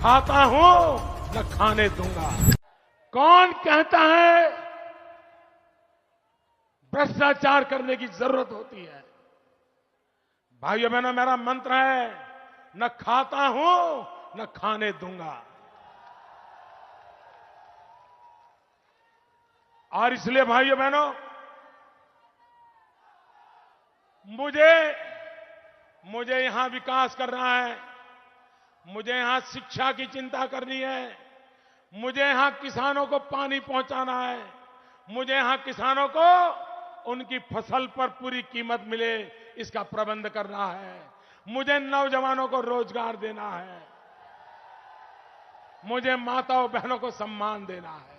खाता हूं न खाने दूंगा। कौन कहता है भ्रष्टाचार करने की जरूरत होती है? भाइयों बहनों, मेरा मंत्र है, न खाता हूं न खाने दूंगा। और इसलिए भाइयों बहनों, मुझे यहां विकास करना है, मुझे यहां शिक्षा की चिंता करनी है, मुझे यहां किसानों को पानी पहुंचाना है, मुझे यहां किसानों को उनकी फसल पर पूरी कीमत मिले इसका प्रबंध करना है, मुझे नौजवानों को रोजगार देना है, मुझे माताओं बहनों को सम्मान देना है।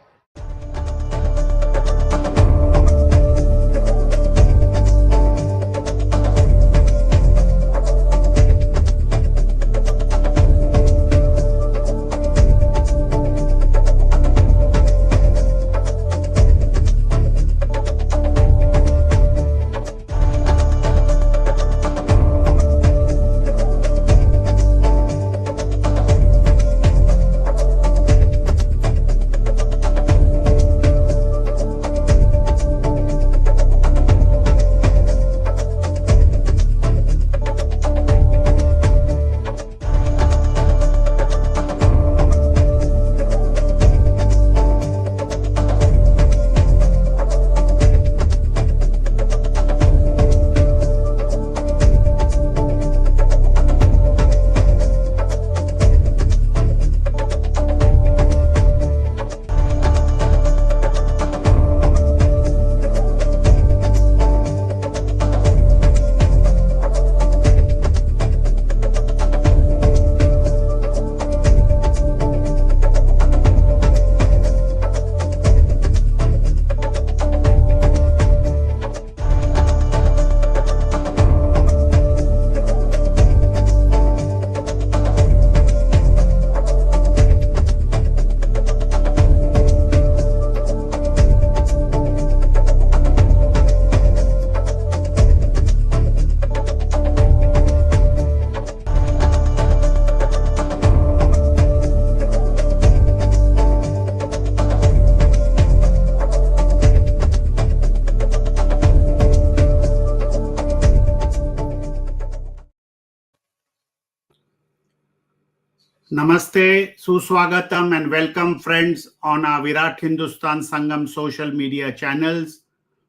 Namaste, Suswagatam and welcome friends on our Virat Hindustan Sangam social media channels.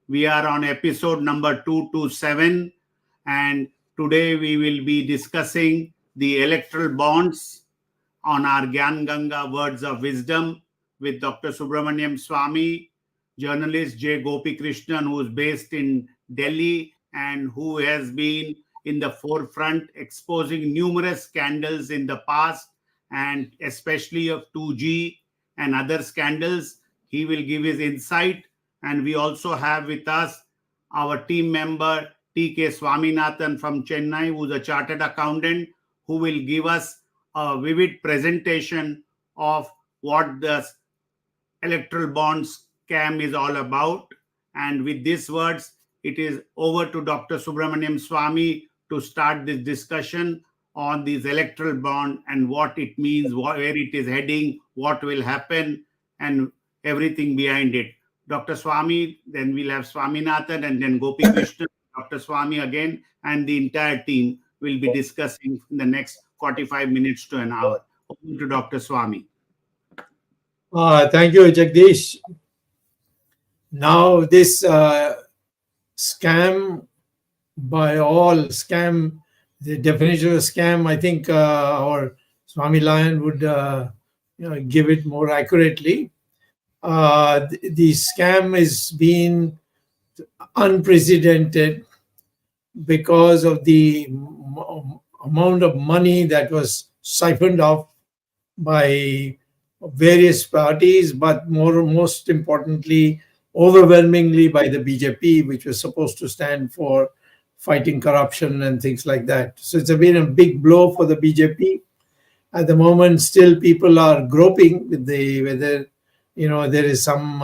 We are on episode number 227 and today we will be discussing the electoral bonds on our Gyan Ganga Words of Wisdom with Dr. Subramaniam Swamy, journalist J. Gopikrishnan, who is based in Delhi and who has been in the forefront exposing numerous scandals in the past and especially of 2G and other scandals. He will give his insight. And we also have with us our team member T.K. Swaminathan from Chennai, who is a chartered accountant, who will give us a vivid presentation of what the electoral bonds scam is all about. And with these words, it is over to Dr. Subramaniam Swamy to start this discussion on these electoral bond and what it means, where it is heading, what will happen, and everything behind it. Dr. Swamy, then we'll have Swaminathan, and then Gopikrishnan, Dr. Swamy again, and the entire team will be discussing in the next 45 minutes to an hour. Over to Dr. Swamy. Thank you, Jagdish. Now, this scam by all, the definition of scam, I think our Swami Lion would give it more accurately. The scam is being unprecedented because of the amount of money that was siphoned off by various parties, but most importantly, overwhelmingly by the BJP, which was supposed to stand for fighting corruption and things like that. So it's been a big blow for the BJP. At the moment, still people are groping with whether there is some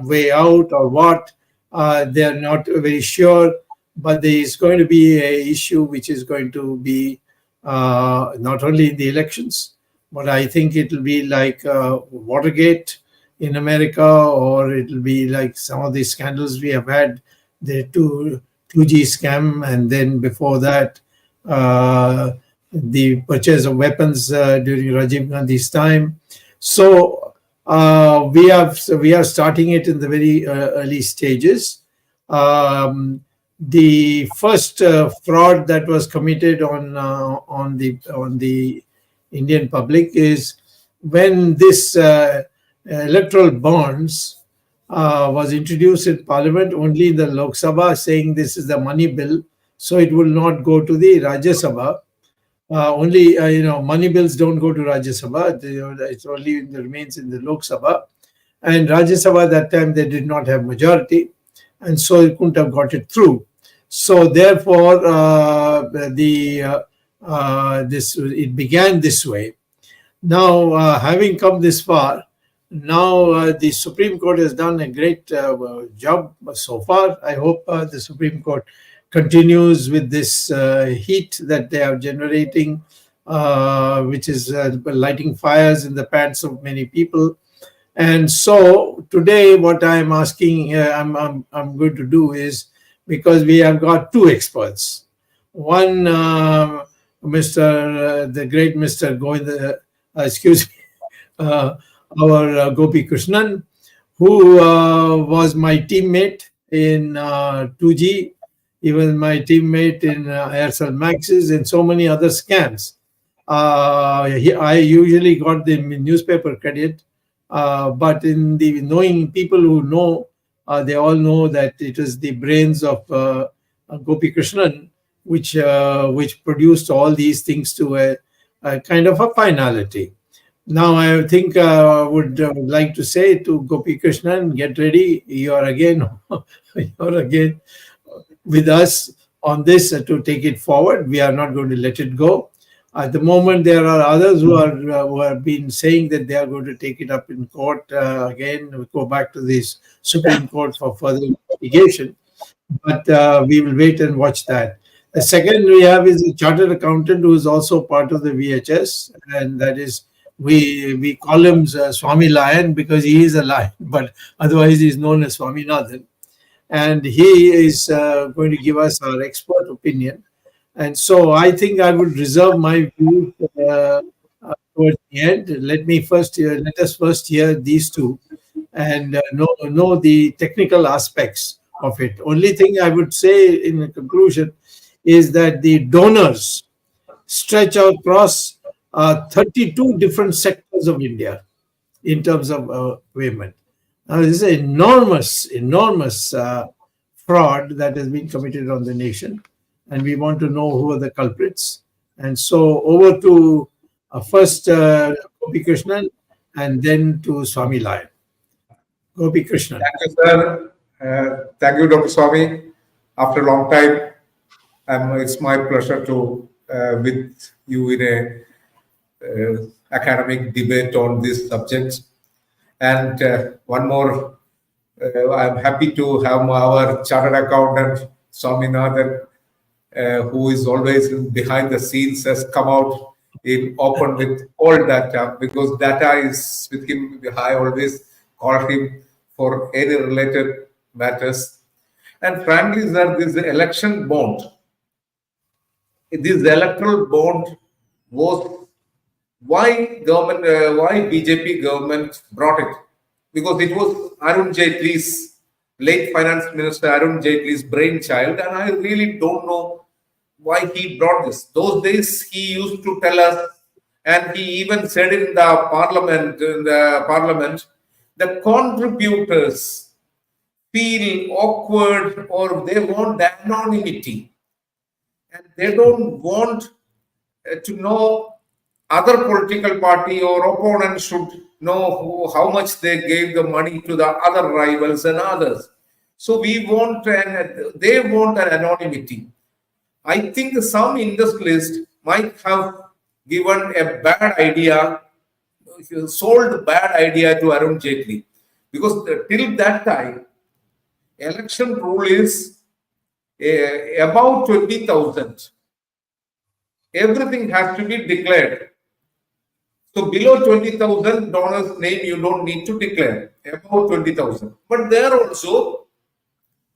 way out or what. They are not very sure, but there is going to be an issue which is going to be not only in the elections, but I think it will be like Watergate in America, or it will be like some of these scandals we have had, the 2G scam, and then before that, the purchase of weapons during Rajiv Gandhi's time. So we are starting it in the very early stages. The first fraud that was committed on the Indian public is when this electoral bonds was introduced in Parliament only in the Lok Sabha, saying this is the money bill, so it will not go to the Rajya Sabha. Only money bills don't go to Rajya Sabha; it only remains in the Lok Sabha. And Rajya Sabha at that time they did not have majority, and so it couldn't have got it through. So therefore, it began this way. Now, having come this far, now the Supreme Court has done a great job so far. I hope the Supreme Court continues with this heat that they are generating, which is lighting fires in the pants of many people. And so today, what I'm asking, I'm going to do is, because we have got two experts. One, the great Mr. Govind, excuse me, our Gopikrishnan, who was my teammate in 2G, even my teammate in Aircel Maxis, and so many other scams. I usually got the newspaper credit, but in the knowing people who know, they all know that it is the brains of Gopikrishnan which produced all these things to a kind of a finality. Now, I think I would like to say to Gopikrishnan, get ready. You're again with us on this to take it forward. We are not going to let it go. At the moment, there are others who have been saying that they are going to take it up in court again. We go back to this Supreme Court for further investigation. But we will wait and watch that. The second we have is a chartered accountant who is also part of the VHS, and that is we call him Swamy Lion because he is a lion, but otherwise he is known as Swaminathan. And he is going to give us our expert opinion. And so I think I would reserve my view towards the end. Let us first hear these two and know the technical aspects of it. Only thing I would say in conclusion is that the donors stretch across 32 different sectors of India in terms of payment. Now, this is an enormous fraud that has been committed on the nation, and we want to know who are the culprits. And so over to first Gopikrishnan and then to Swamy Lion. Gopikrishnan. Thank you, sir. Thank you, Dr. Swamy. After a long time, it's my pleasure to with you in a academic debate on this subject. And one more, I'm happy to have our chartered accountant, Swaminathan, who is always behind the scenes, has come out in open with all data, because data is with him. I always call him for any related matters. And frankly, sir, this election bond, this electoral bond was why BJP government brought it, because it was Arun Jaitley's, late finance minister Arun Jaitley's brainchild, and I really don't know why he brought this. Those days he used to tell us, and he even said in the parliament, the contributors feel awkward or they want anonymity, and they don't want to know other political party or opponent should know how much they gave the money to the other rivals and others. So we want, they want an anonymity. I think some industrialist might have given a bad idea, sold a bad idea to Arun Jaitley, because till that time, election rule is about 20,000. everything has to be declared. So below 20,000 donors name you don't need to declare, above 20,000. But there also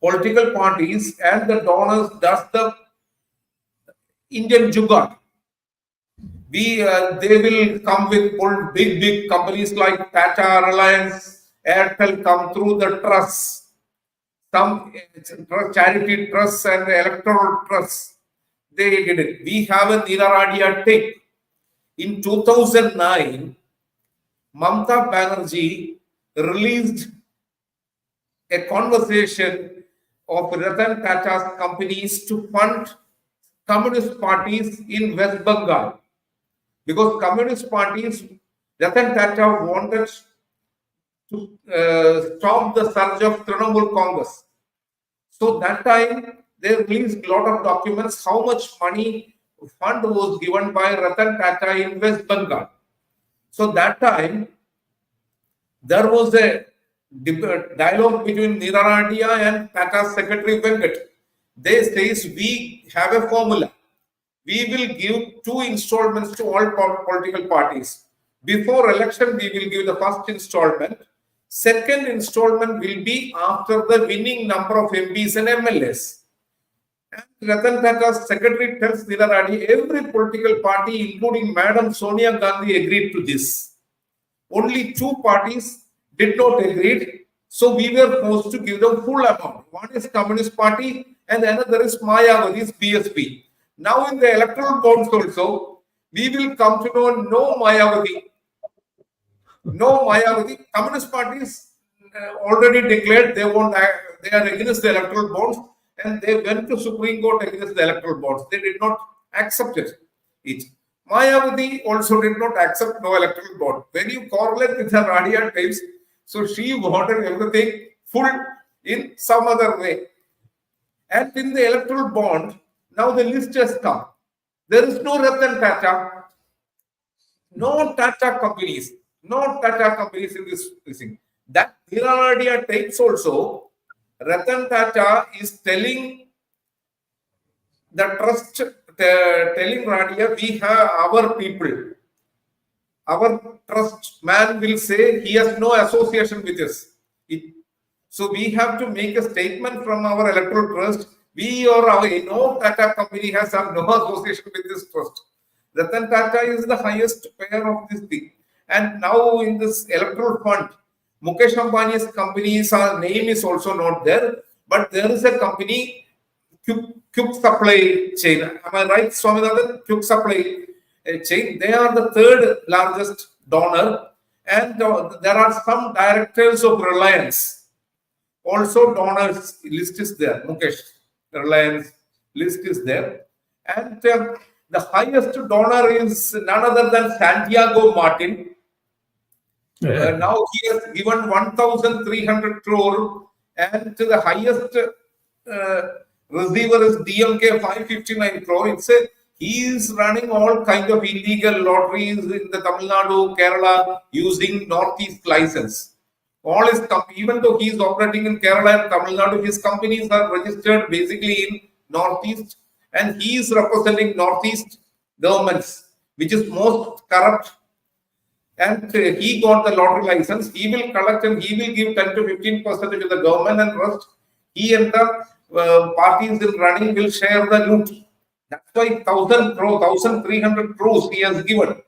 political parties and the donors does the Indian jugaad. They will come with big companies like Tata, Reliance, Airtel come through the trusts, some charity trusts and electoral trusts. They did it. We have a Niraradia tape. In 2009, Mamata Banerjee released a conversation of Ratan Tata's companies to fund communist parties in West Bengal. Because communist parties, Ratan Tata wanted to stop the surge of Trinamool Congress. So that time, they released a lot of documents how much money fund was given by Ratan Tata in West Bengal. So that time, there was a dialogue between Niraradia and Tata Secretary Venkat. They says we have a formula. We will give 2 installments to all political parties. Before election, we will give the first installment. Second installment will be after the winning number of MPs and MLAs. And Ratan Tata's secretary tells Niraradi, every political party, including Madam Sonia Gandhi, agreed to this. Only 2 parties did not agree. So we were forced to give them full amount. One is Communist Party and another is Mayawati's BSP. Now in the electoral bonds also, we will come to know no Mayawati. No Mayawati. Communist parties already declared they are against the electoral bonds, and they went to Supreme Court against the electoral bonds. They did not accept it. Mayawati also did not accept no electoral bond. When you correlate with her Radia tapes, so she wanted everything full in some other way. And in the electoral bond, now the list has come. There is no Ratan Tata, no Tata companies in this thing. That Niraradia takes also, Ratan Tata is telling the trust, telling Radia, we have our people. Our trust man will say he has no association with us. So we have to make a statement from our electoral trust. We or no Tata company has no association with this trust. Ratan Tata is the highest payer of this thing. And now in this electoral fund, Mukesh Ambani's company's name is also not there, but there is a company, Quick Supply Chain. Am I right, Swaminathan? Quick Supply Chain. They are the 3rd largest donor, and there are some directors of Reliance. Also, donors list is there. Mukesh Reliance list is there, and the highest donor is none other than Santiago Martin. Now he has given 1,300 crore, and the highest receiver is DMK 559 crore. He is running all kinds of illegal lotteries in the Tamil Nadu, Kerala using Northeast license. All his even though he is operating in Kerala and Tamil Nadu, his companies are registered basically in Northeast, and he is representing Northeast governments, which is most corrupt. And he got the lottery license. He will collect and he will give 10 to 15% to the government, and rest he and the parties in running will share the loot. That's why 1,300 crores he has given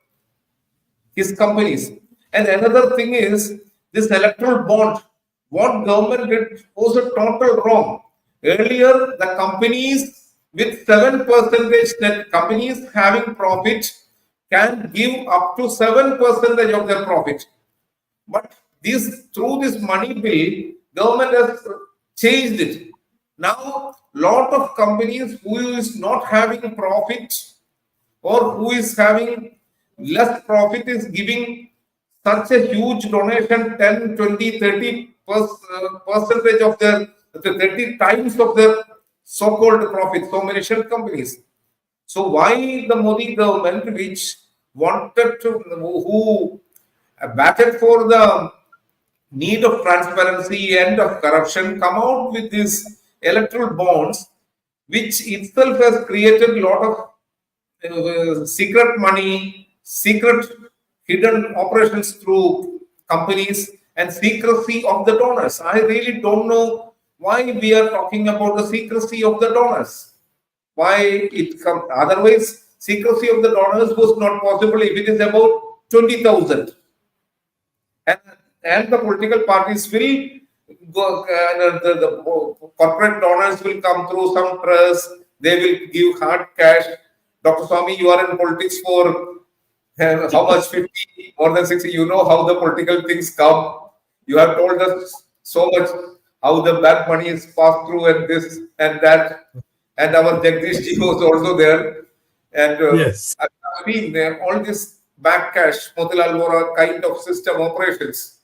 his companies. And another thing is this electoral bond. What government did was a total wrong. Earlier, the companies with 7% net, companies having profit can give up to 7% of their profit. But through this money bill, government has changed it. Now, lot of companies who is not having profit or who is having less profit is giving such a huge donation, 10, 20, 30% of their, 30 times of their so-called profit, so many shell companies. So why the Modi government, which wanted to, who batted for the need of transparency and of corruption, come out with these electoral bonds, which itself has created a lot of secret money, secret hidden operations through companies, and secrecy of the donors. I really don't know why we are talking about the secrecy of the donors. Why it comes? Otherwise, secrecy of the donors was not possible if it is about 20,000. And the political parties will go, the corporate donors will come through some trust. They will give hard cash. Dr. Swamy, you are in politics for how much? 50, more than 60. You know how the political things come. You have told us so much how the bank money is passed through and this and that. And our Jagdish ji was also there. And Yes. I've seen all this back cash, Motilal Vora kind of system operations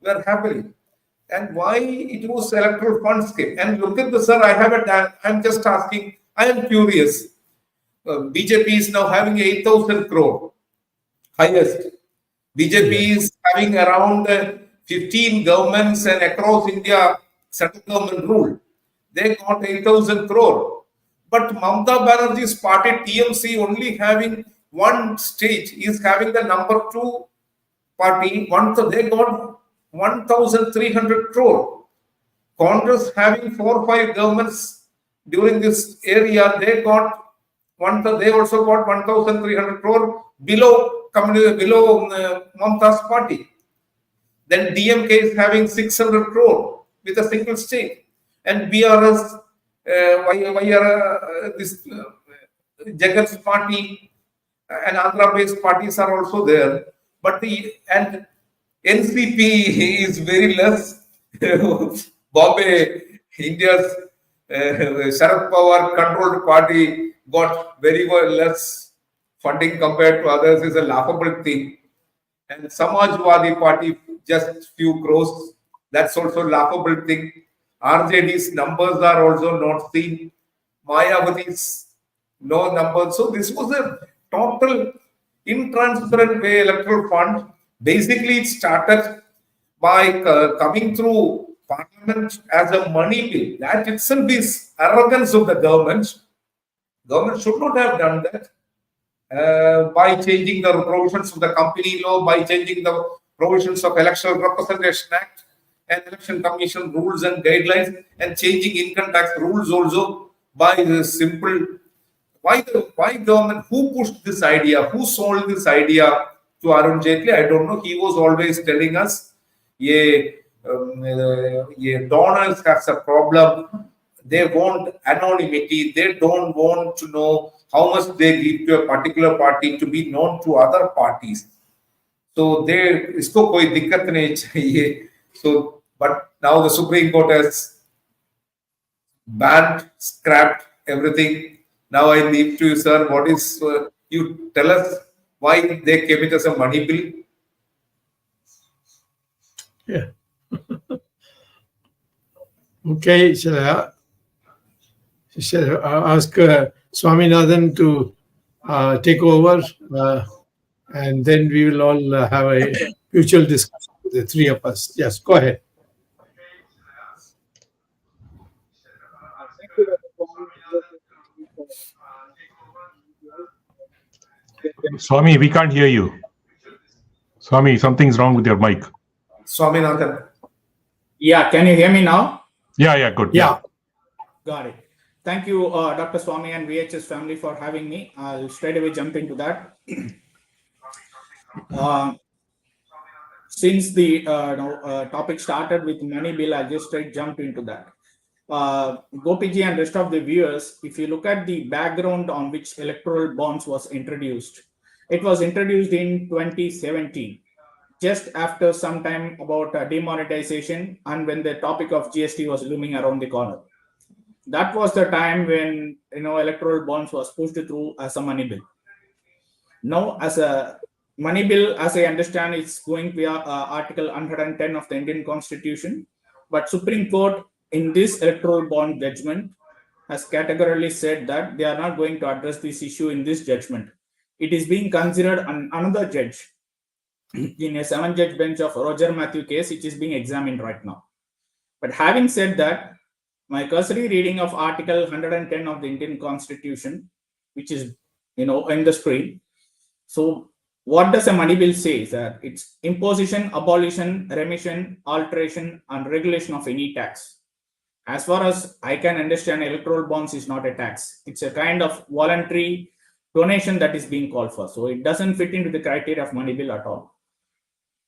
were happening. And why it was electoral fund scheme? And look at the sir, I'm just asking, I am curious. BJP is now having 8,000 crore, highest. BJP is having around 15 governments and across India, central government rule. They got 8,000 crore. But Mamata Banerjee's party, TMC, only having one stage, is having the number 2 party. They got 1,300 crore. Congress having 4 or 5 governments during this area, they also got 1,300 crore below Mamata's party. Then DMK is having 600 crore with a single state, and BRS, this Jagat's party and Andhra-based parties are also there, but and NCP is very less. Bombay, India's Sharad Pawar controlled party got very less funding compared to others, is a laughable thing. And Samajwadi party just few crores. That's also a laughable thing. RJD's numbers are also not seen. Mayawati's no numbers. So this was a total intransparent way electoral fund. Basically, it started by coming through Parliament as a money bill. That itself is arrogance of the government. Government should not have done that by changing the provisions of the company law, by changing the provisions of Electoral Representation Act and Election Commission rules and guidelines, and changing income tax rules also by the simple. Why government? Who pushed this idea? Who sold this idea to Arun Jaitley? I don't know. He was always telling us, donors has a problem. They want anonymity. They don't want to know how much they give to a particular party to be known to other parties. So isko koi dikkat nahi chahiye. So, but now the Supreme Court has banned, scrapped everything. Now I leave to you, sir. What is you tell us why they came it as a money bill? Yeah. Okay, shall I ask Swaminathan to take over, and then we will all have a mutual discussion with the three of us. Yes, go ahead. Swamy, we can't hear you. Swamy, something's wrong with your mic. Swaminathan. Yeah, can you hear me now? Yeah, good. Yeah. Got it. Thank you, Dr. Swamy and VHS family for having me. I'll straight away jump into that. Since the topic started with money bill, I'll just straight jump into that. Gopiji and rest of the viewers, if you look at the background on which electoral bonds was introduced, it was introduced in 2017, just after some time about demonetization and when the topic of GST was looming around the corner. That was the time when electoral bonds was pushed through as a money bill. Now, as a money bill, as I understand, it's going via Article 110 of the Indian Constitution. But Supreme Court in this electoral bond judgment has categorically said that they are not going to address this issue in this judgment. It is being considered on another judge in a 7-judge bench of Roger Matthew case, which is being examined right now. But having said that, my cursory reading of Article 110 of the Indian Constitution, which is in the screen. So what does a money bill say? Is that it's imposition, abolition, remission, alteration, and regulation of any tax. As far as I can understand, electoral bonds is not a tax. It's a kind of voluntary donation that is being called for. So it doesn't fit into the criteria of money bill at all.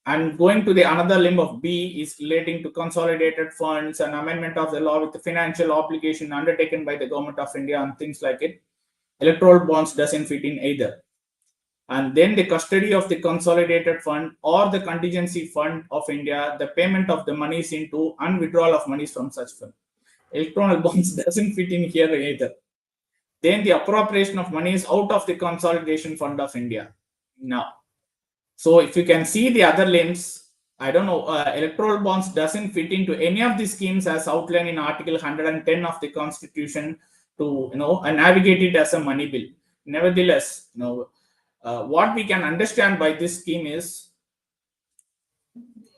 And going to the another limb of B is relating to consolidated funds and amendment of the law with the financial obligation undertaken by the government of India and things like it. Electoral bonds doesn't fit in either. And then the custody of the consolidated fund or the contingency fund of India, the payment of the monies into and withdrawal of monies from such fund. Electoral bonds doesn't fit in here either. Then the appropriation of monies out of the consolidation fund of India. Now, so if you can see the other limbs, I don't know, electoral bonds doesn't fit into any of the schemes as outlined in Article 110 of the Constitution to, navigate it as a money bill. Nevertheless, what we can understand by this scheme is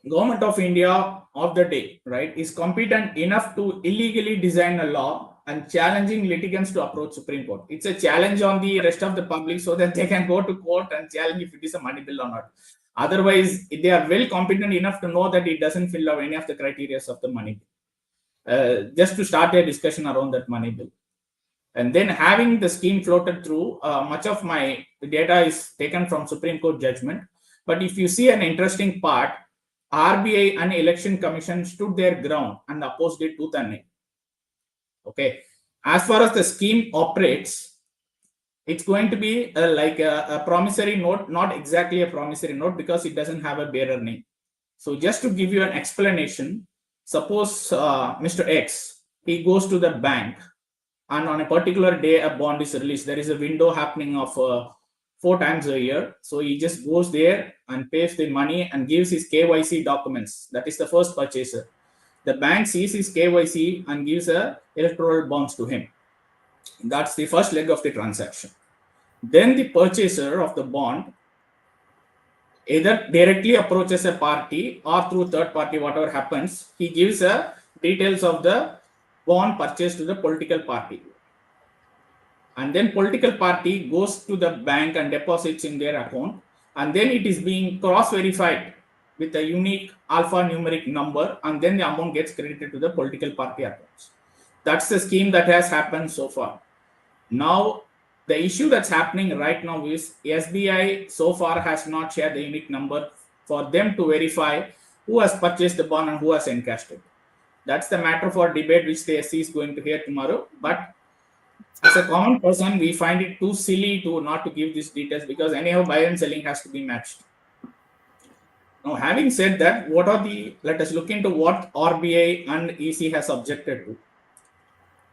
Government of India of the day, right, is competent enough to illegally design a law and challenging litigants to approach Supreme Court. It's a challenge on the rest of the public so that they can go to court and challenge if it is a money bill or not. Otherwise, they are well competent enough to know that it doesn't fill out any of the criteria of the money bill. Just to start a discussion around that money bill. And then having the scheme floated through, much of my data is taken from Supreme Court judgment. But if you see an interesting part, RBI and Election Commission stood their ground and opposed it tooth and nail. Okay, as far as the scheme operates, it's going to be like a promissory note, not exactly a promissory note because it doesn't have a bearer name. So just to give you an explanation, suppose Mr. X, he goes to the bank and on a particular day a bond is released. There is a window happening of 4 times a year. So he just goes there and pays the money and gives his KYC documents. That is the first purchaser. The bank sees his KYC and gives electoral bonds to him. That's the first leg of the transaction. Then the purchaser of the bond either directly approaches a party or through third party, whatever happens, he gives details of the bond purchased to the political party. And then political party goes to the bank and deposits in their account. And then it is being cross-verified with a unique alphanumeric number, and then the amount gets credited to the political party accounts. That's the scheme that has happened so far. Now, the issue that's happening right now is SBI so far has not shared the unique number for them to verify who has purchased the bond and who has encashed it. That's the matter for debate which the SC is going to hear tomorrow. But as a common person, we find it too silly to not to give these details because anyhow buy and selling has to be matched. Now, having said that, let us look into what RBI and EC has objected to.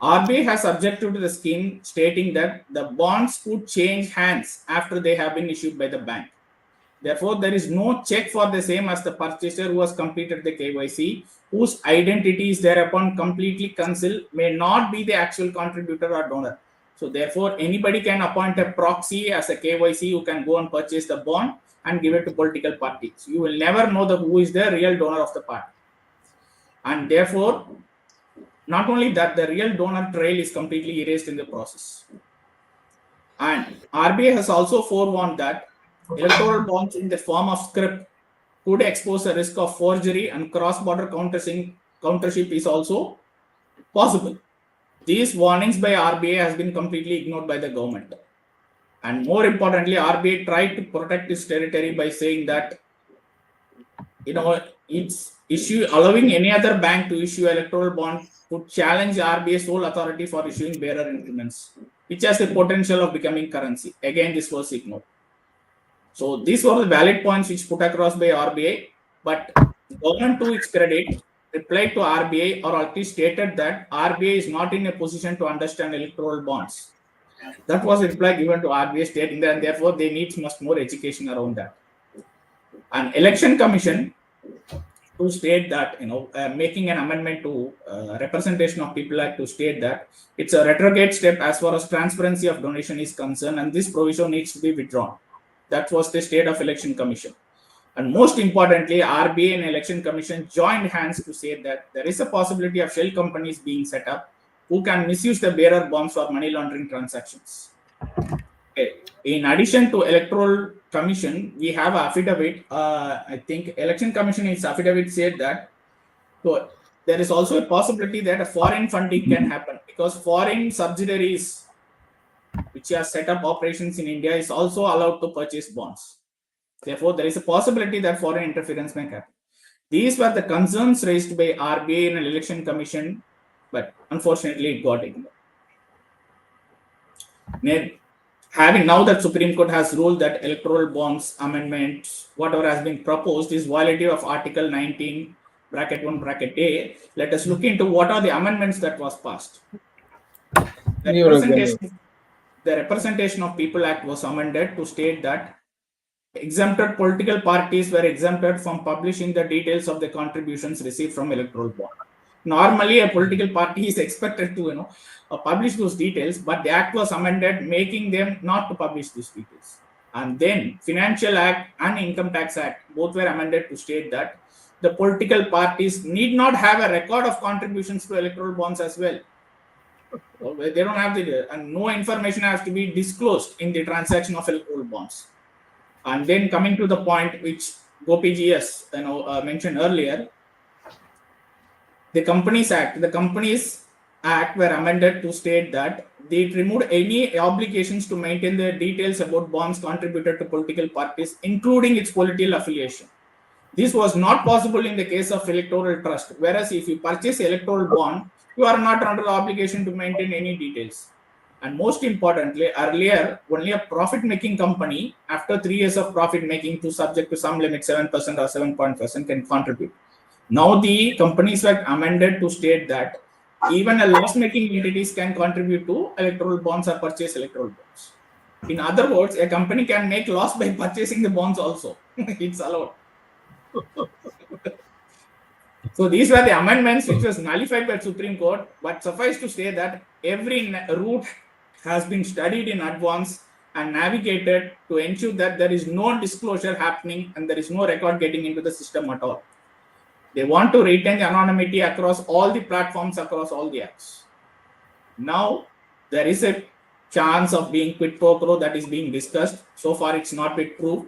RBI has objected to the scheme stating that the bonds could change hands after they have been issued by the bank. Therefore, there is no check for the same as the purchaser who has completed the KYC, whose identity is thereupon completely concealed, may not be the actual contributor or donor. So, therefore, anybody can appoint a proxy as a KYC who can go and purchase the bond and give it to political parties. You will never know who is the real donor of the party. And therefore, not only that, the real donor trail is completely erased in the process. And RBI has also forewarned that electoral bonds in the form of scrip could expose a risk of forgery and cross-border countership is also possible. These warnings by RBI has been completely ignored by the government. And more importantly, RBI tried to protect its territory by saying that, it's allowing any other bank to issue electoral bond could challenge RBI's sole authority for issuing bearer instruments, which has the potential of becoming currency. Again, this was ignored. So these were the valid points which put across by RBI, but government, to its credit, replied to RBI or at least stated that RBI is not in a position to understand electoral bonds. That was a reply given to RBI stating that, and therefore they need much more education around that. And Election Commission to state that, making an amendment to Representation of People Act to state that it's a retrograde step as far as transparency of donation is concerned, and this provision needs to be withdrawn. That was the state of Election Commission. And most importantly, RBI and Election Commission joined hands to say that there is a possibility of shell companies being set up who can misuse the bearer bonds for money laundering transactions. Okay. In addition to Electoral Commission, we have affidavit. I think Election Commission is affidavit said that. So there is also a possibility that a foreign funding can happen because foreign subsidiaries which have set up operations in India is also allowed to purchase bonds. Therefore, there is a possibility that foreign interference may happen. These were the concerns raised by RBI and Election Commission, but unfortunately it got ignored. Having now that Supreme Court has ruled that electoral bonds amendments, whatever has been proposed, is violative of Article 19, bracket 1, bracket A, let us look into what are the amendments that was passed. The Representation of People Act was amended to state that exempted political parties were exempted from publishing the details of the contributions received from electoral bond. Normally, a political party is expected to, publish those details, but the act was amended, making them not to publish these details. And then, Financial Act and Income Tax Act both were amended to state that the political parties need not have a record of contributions to electoral bonds as well. So they don't have the, and no information has to be disclosed in the transaction of electoral bonds. And then coming to the point which Gopi has mentioned earlier, the Companies Act were amended to state that they removed any obligations to maintain the details about bonds contributed to political parties, including its political affiliation. This was not possible in the case of electoral trust, whereas if you purchase electoral bond, you are not under the obligation to maintain any details. And most importantly, earlier, only a profit-making company, after 3 years of profit-making, to subject to some limit, 7% or 7% can contribute. Now the companies were amended to state that even a loss-making entities can contribute to electoral bonds or purchase electoral bonds. In other words, a company can make loss by purchasing the bonds also. It's allowed. So these were the amendments which was nullified by Supreme Court, but suffice to say that every route has been studied in advance and navigated to ensure that there is no disclosure happening and there is no record getting into the system at all. They want to retain the anonymity across all the platforms, across all the apps. Now, there is a chance of being quid pro quo that is being discussed. So far, it's not been proved.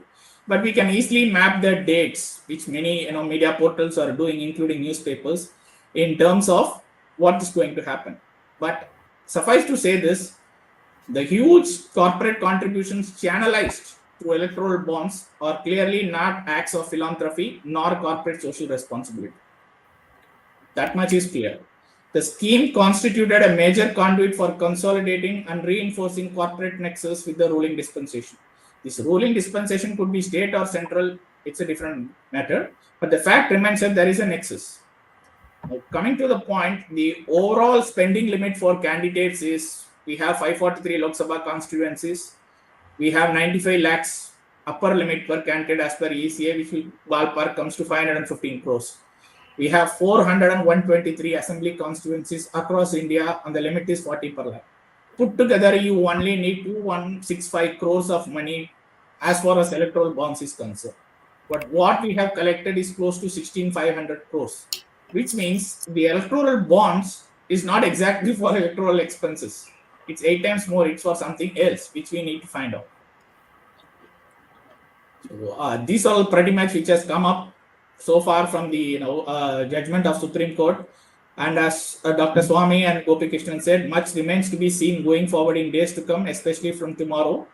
But we can easily map the dates, which many media portals are doing, including newspapers, in terms of what is going to happen. But suffice to say this, the huge corporate contributions channelized through electoral bonds are clearly not acts of philanthropy nor corporate social responsibility. That much is clear. The scheme constituted a major conduit for consolidating and reinforcing corporate nexus with the ruling dispensation. This ruling dispensation could be state or central, it's a different matter, but the fact remains that there is a nexus. Now, coming to the point, the overall spending limit for candidates is, we have 543 Lok Sabha constituencies, we have 95 lakhs upper limit per candidate as per ECA, which will ballpark comes to 515 crores. We have 423 assembly constituencies across India and the limit is 40 per lakh. Put together, you only need 2165 crores of money as far as electoral bonds is concerned. But what we have collected is close to 16,500 crores, which means the electoral bonds is not exactly for electoral expenses. It's 8 times more, it's for something else, which we need to find out. So, these are all pretty much which has come up so far from the judgment of Supreme Court. And as Dr. Swamy and Gopikrishnan said, much remains to be seen going forward in days to come, especially from tomorrow.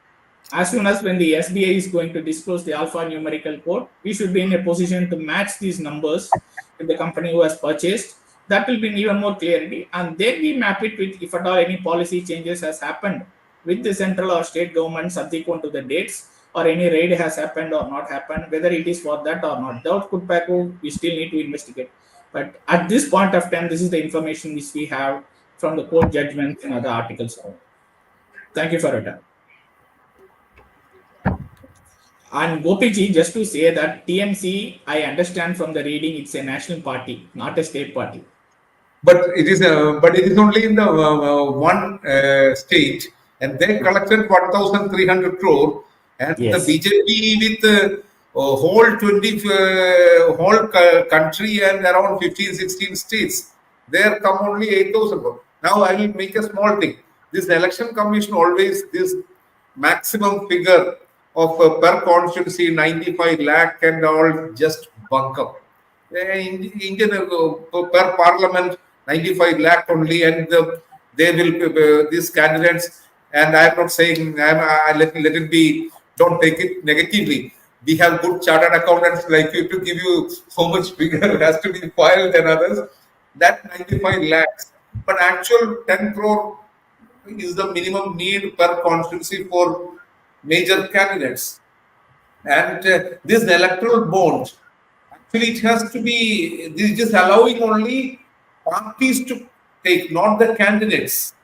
As soon as when the SBI is going to disclose the alphanumerical code, we should be in a position to match these numbers with the company who has purchased. That will be even more clarity. And then we map it with, if at all any policy changes has happened with the central or state government subsequent to the dates, or any raid has happened or not happened, whether it is for that or not. That could back, we still need to investigate. But at this point of time, this is the information which we have from the court judgments and other articles. Thank you for your time. And Gopiji, just to say that TMC, I understand from the reading, it's a national party, not a state party. But it is only in the one state, and they collected 1,300 crore, and Yes. the BJP with whole country and around 15-16 states, there come only 8,000 crore. Now I will make a small thing. This election commission always this maximum figure of per constituency 95 lakh and all just bunk up. Indian per parliament 95 lakh only, and they will these candidates. And I am not saying let it be. Don't take it negatively. We have good chartered accountants like you to give you so much figure has to be filed than others. That 95 lakhs, but actual 10 crore is the minimum need per constituency for major candidates. And this electoral bond, actually, it has to be, this is just allowing only parties to take, not the candidates.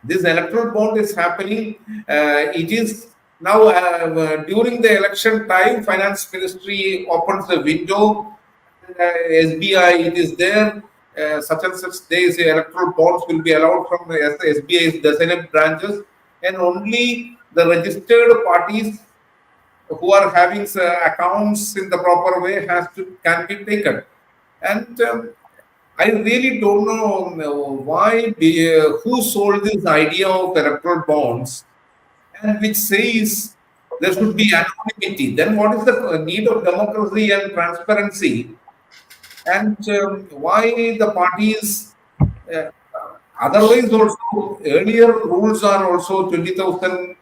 This electoral bond is happening. It is now during the election time, Finance Ministry opens the window. SBI, it is there. Such and such days, electoral bonds will be allowed from the SBI's designated branches, and only the registered parties who are having accounts in the proper way can be taken. And I really don't know why who sold this idea of electoral bonds, and which says there should be anonymity. Then what is the need of democracy and transparency? And why the parties otherwise also earlier rules are also 20,000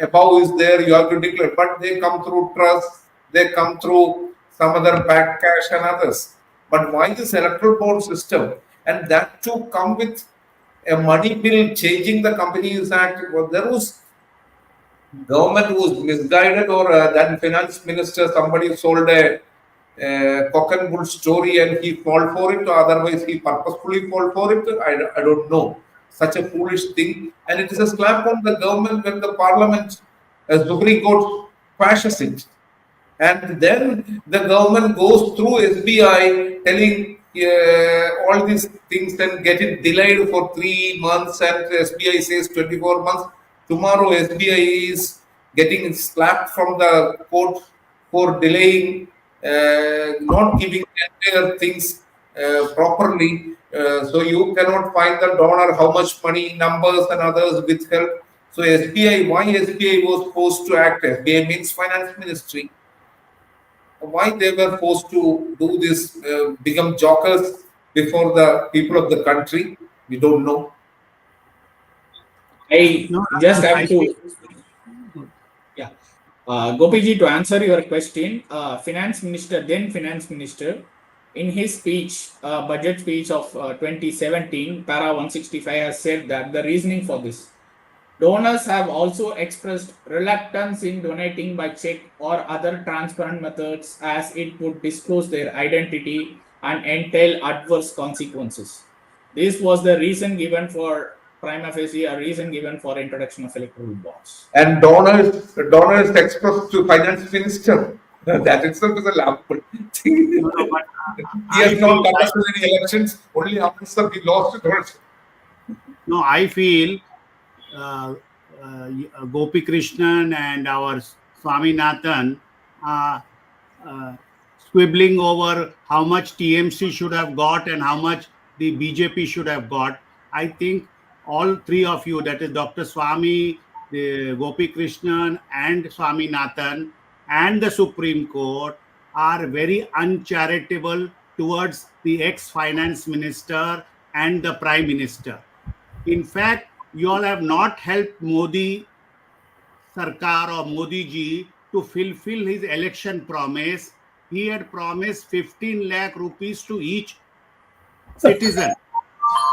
above is there, you have to declare, but they come through trust, they come through some other back cash and others. But why this electoral bond system? And that to come with a money bill changing the Companies Act. Well, there was government who was misguided, or that finance minister, somebody sold a cock and bull story and he fall for it, or otherwise he purposefully fall for it. I don't know. Such a foolish thing. And it is a slap on the government when the parliament, as Supreme Court, crashes it. And then the government goes through SBI telling all these things and get it delayed for 3 months, and SBI says 24 months. Tomorrow SBI is getting slapped from the court for delaying, not giving entire things properly. So you cannot find the donor, how much money, numbers and others withheld. So SBI, why SBI was forced to act? SBI means Finance Ministry. Why they were forced to do this, become jokers before the people of the country, we don't know. Gopiji, to answer your question, Finance Minister, in his speech, budget speech of 2017, para 165 has said that the reasoning for this, donors have also expressed reluctance in donating by check or other transparent methods, as it would disclose their identity and entail adverse consequences. This was the reason given for prima facie, a reason given for introduction of electoral bonds. And donors expressed to Finance Minister. That itself is a laughable thing. He has not conducted any elections, only after we lost it also. No, I feel Gopikrishnan and our Swaminathan squibbling over how much TMC should have got and how much the BJP should have got. I think all three of you, that is Dr. Swamy, the Gopikrishnan and Swaminathan and the Supreme Court, are very uncharitable towards the ex-finance minister and the prime minister. In fact, you all have not helped Modi Sarkar or Modi ji to fulfill his election promise. He had promised 15 lakh rupees to each citizen.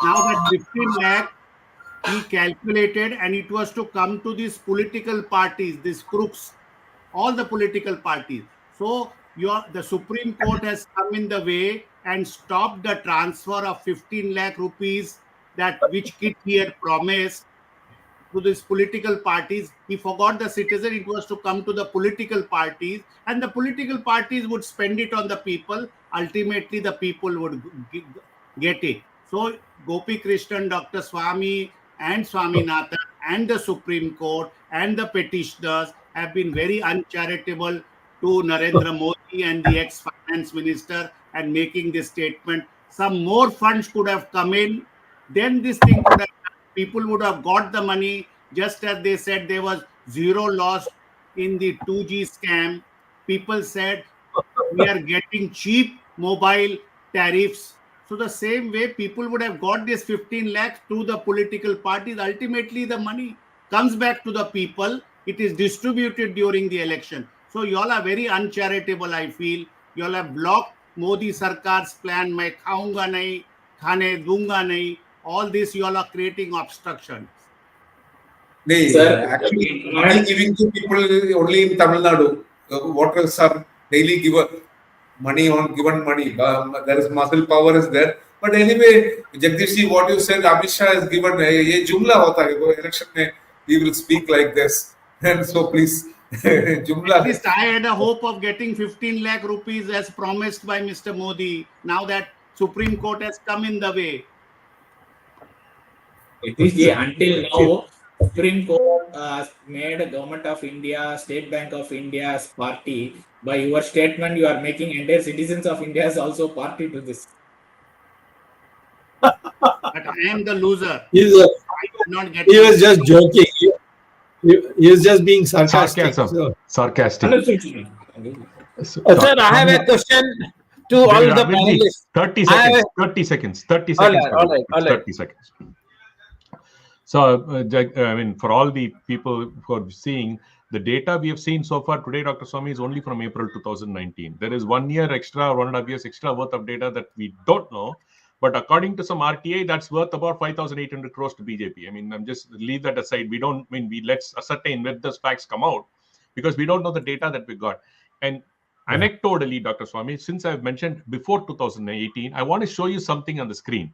Now that 15 lakh he calculated, and it was to come to these political parties, these crooks, all the political parties. So the Supreme Court has come in the way and stopped the transfer of 15 lakh rupees which kit he had promised to these political parties. He forgot the citizen. It was to come to the political parties, and the political parties would spend it on the people. Ultimately, the people would get it. So Gopikrishnan, Dr. Swamy and Swaminathan and the Supreme Court and the petitioners have been very uncharitable to Narendra Modi and the ex-finance minister, and making this statement. Some more funds could have come in, then this thing could have, people would have got the money, just as they said there was zero loss in the 2G scam. People said we are getting cheap mobile tariffs. So the same way people would have got this 15 lakhs to the political parties. Ultimately, the money comes back to the people. It is distributed during the election. So you all are very uncharitable, I feel. You all have blocked Modi Sarkar's plan. Main khaunga nahi, khane dunga nahi. All this you all are creating obstructions. Sir, actually, money giving to people only in Tamil Nadu. What is our daily giver? Money on given money. There is muscle power is there. But anyway, Jagdish ji, what you said, Amit Shah has given. ये जुमला होता है वो election में he will speak like this. And so please, jumla. At least I had a hope of getting 15 lakh rupees as promised by Mr. Modi. Now that Supreme Court has come in the way. Until now, Supreme Court made a Government of India, State Bank of India's party. By your statement, you are making entire citizens of India as also party to this. But I am the loser. He was just joking. He was just being sarcastic. Sarcastic. Sir, I have a question to all the panelists. 30 seconds. 30 seconds. 30 seconds. All right. 30 seconds. So, I mean, for all the people who are seeing, the data we have seen so far today, Dr. Swamy, is only from April 2019. There is 1 year extra, 1.5 years extra worth of data that we don't know. But according to some RTA, that's worth about 5,800 crores to BJP. I mean, I'm just leave that aside. We don't let's ascertain when those facts come out because we don't know the data that we got. And anecdotally, Dr. Swamy, since I've mentioned before 2018, I want to show you something on the screen.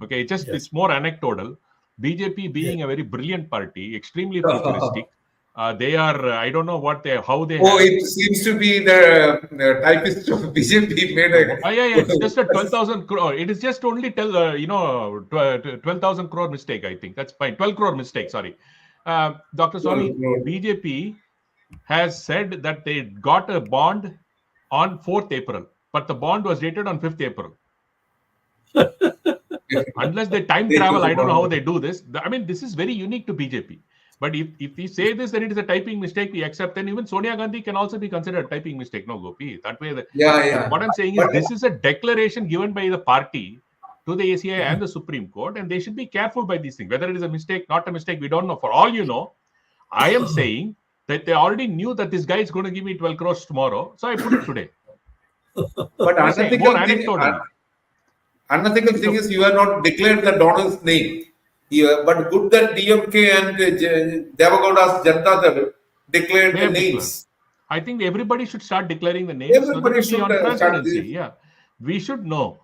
Okay, it's more anecdotal. BJP being a very brilliant party, extremely futuristic. They are, I don't know it seems to be the typist of BJP made a. It's just a 12,000 crore. It is just only 12,000 crore mistake, I think. That's fine. 12 crore mistake, sorry. Dr. Swamy, BJP has said that they got a bond on 4th April, but the bond was dated on 5th April. Unless they time travel, I don't know how they do this. I mean, this is very unique to BJP. But if we say this, then it is a typing mistake. We accept. Then even Sonia Gandhi can also be considered a typing mistake. No, Gopi. That way. What I'm saying is this is a declaration given by the party to the ACI and the Supreme Court, and they should be careful by these things. Whether it is a mistake, not a mistake, we don't know. For all you know, I am saying that they already knew that this guy is going to give me 12 crores tomorrow. So I put it today. But unethical thing is you have not declared the donor's name. But good that DMK and Devagowda's Janata Dal declared the names. I think everybody should start declaring the names. Everybody should on transparency. Yeah, we should know.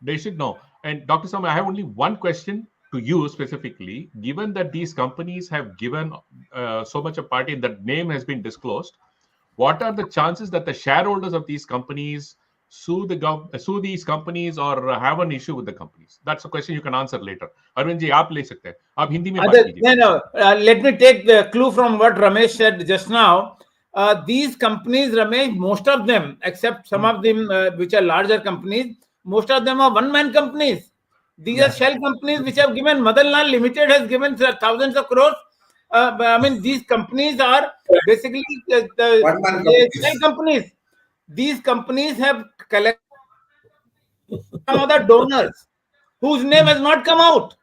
They should know. And Dr. Swamy, I have only one question to you specifically. Given that these companies have given so much a party and that name has been disclosed, what are the chances that the shareholders of these companies sue these companies or have an issue with the companies? That's a question you can answer later. Arvind ji, aap le sakte hain. Aap Hindi mein baat kijiye. No. Let me take the clue from what Ramesh said just now. These companies, Ramesh, most of them, except some of them which are larger companies, most of them are one-man companies. These are shell companies which have given. Madan Lal Limited has given thousands of crores. I mean, these companies are basically the shell companies. These companies have collected some other donors whose name has not come out.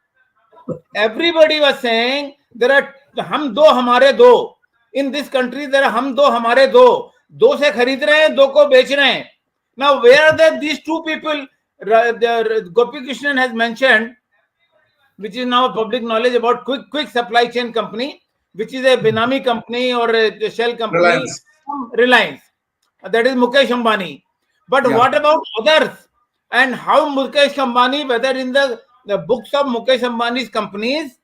Everybody was saying there are hum do hamare do. In this country there are hum do hamare do. Do se kharid rahe hain, do ko bech rahe hain. Now where are these two people? Gopikrishnan has mentioned, which is now public knowledge, about quick supply chain company, which is a Benami company or a shell company. Reliance. That is Mukesh Ambani. But what about others? And how Mukesh Ambani, whether in the books of Mukesh Ambani's companies,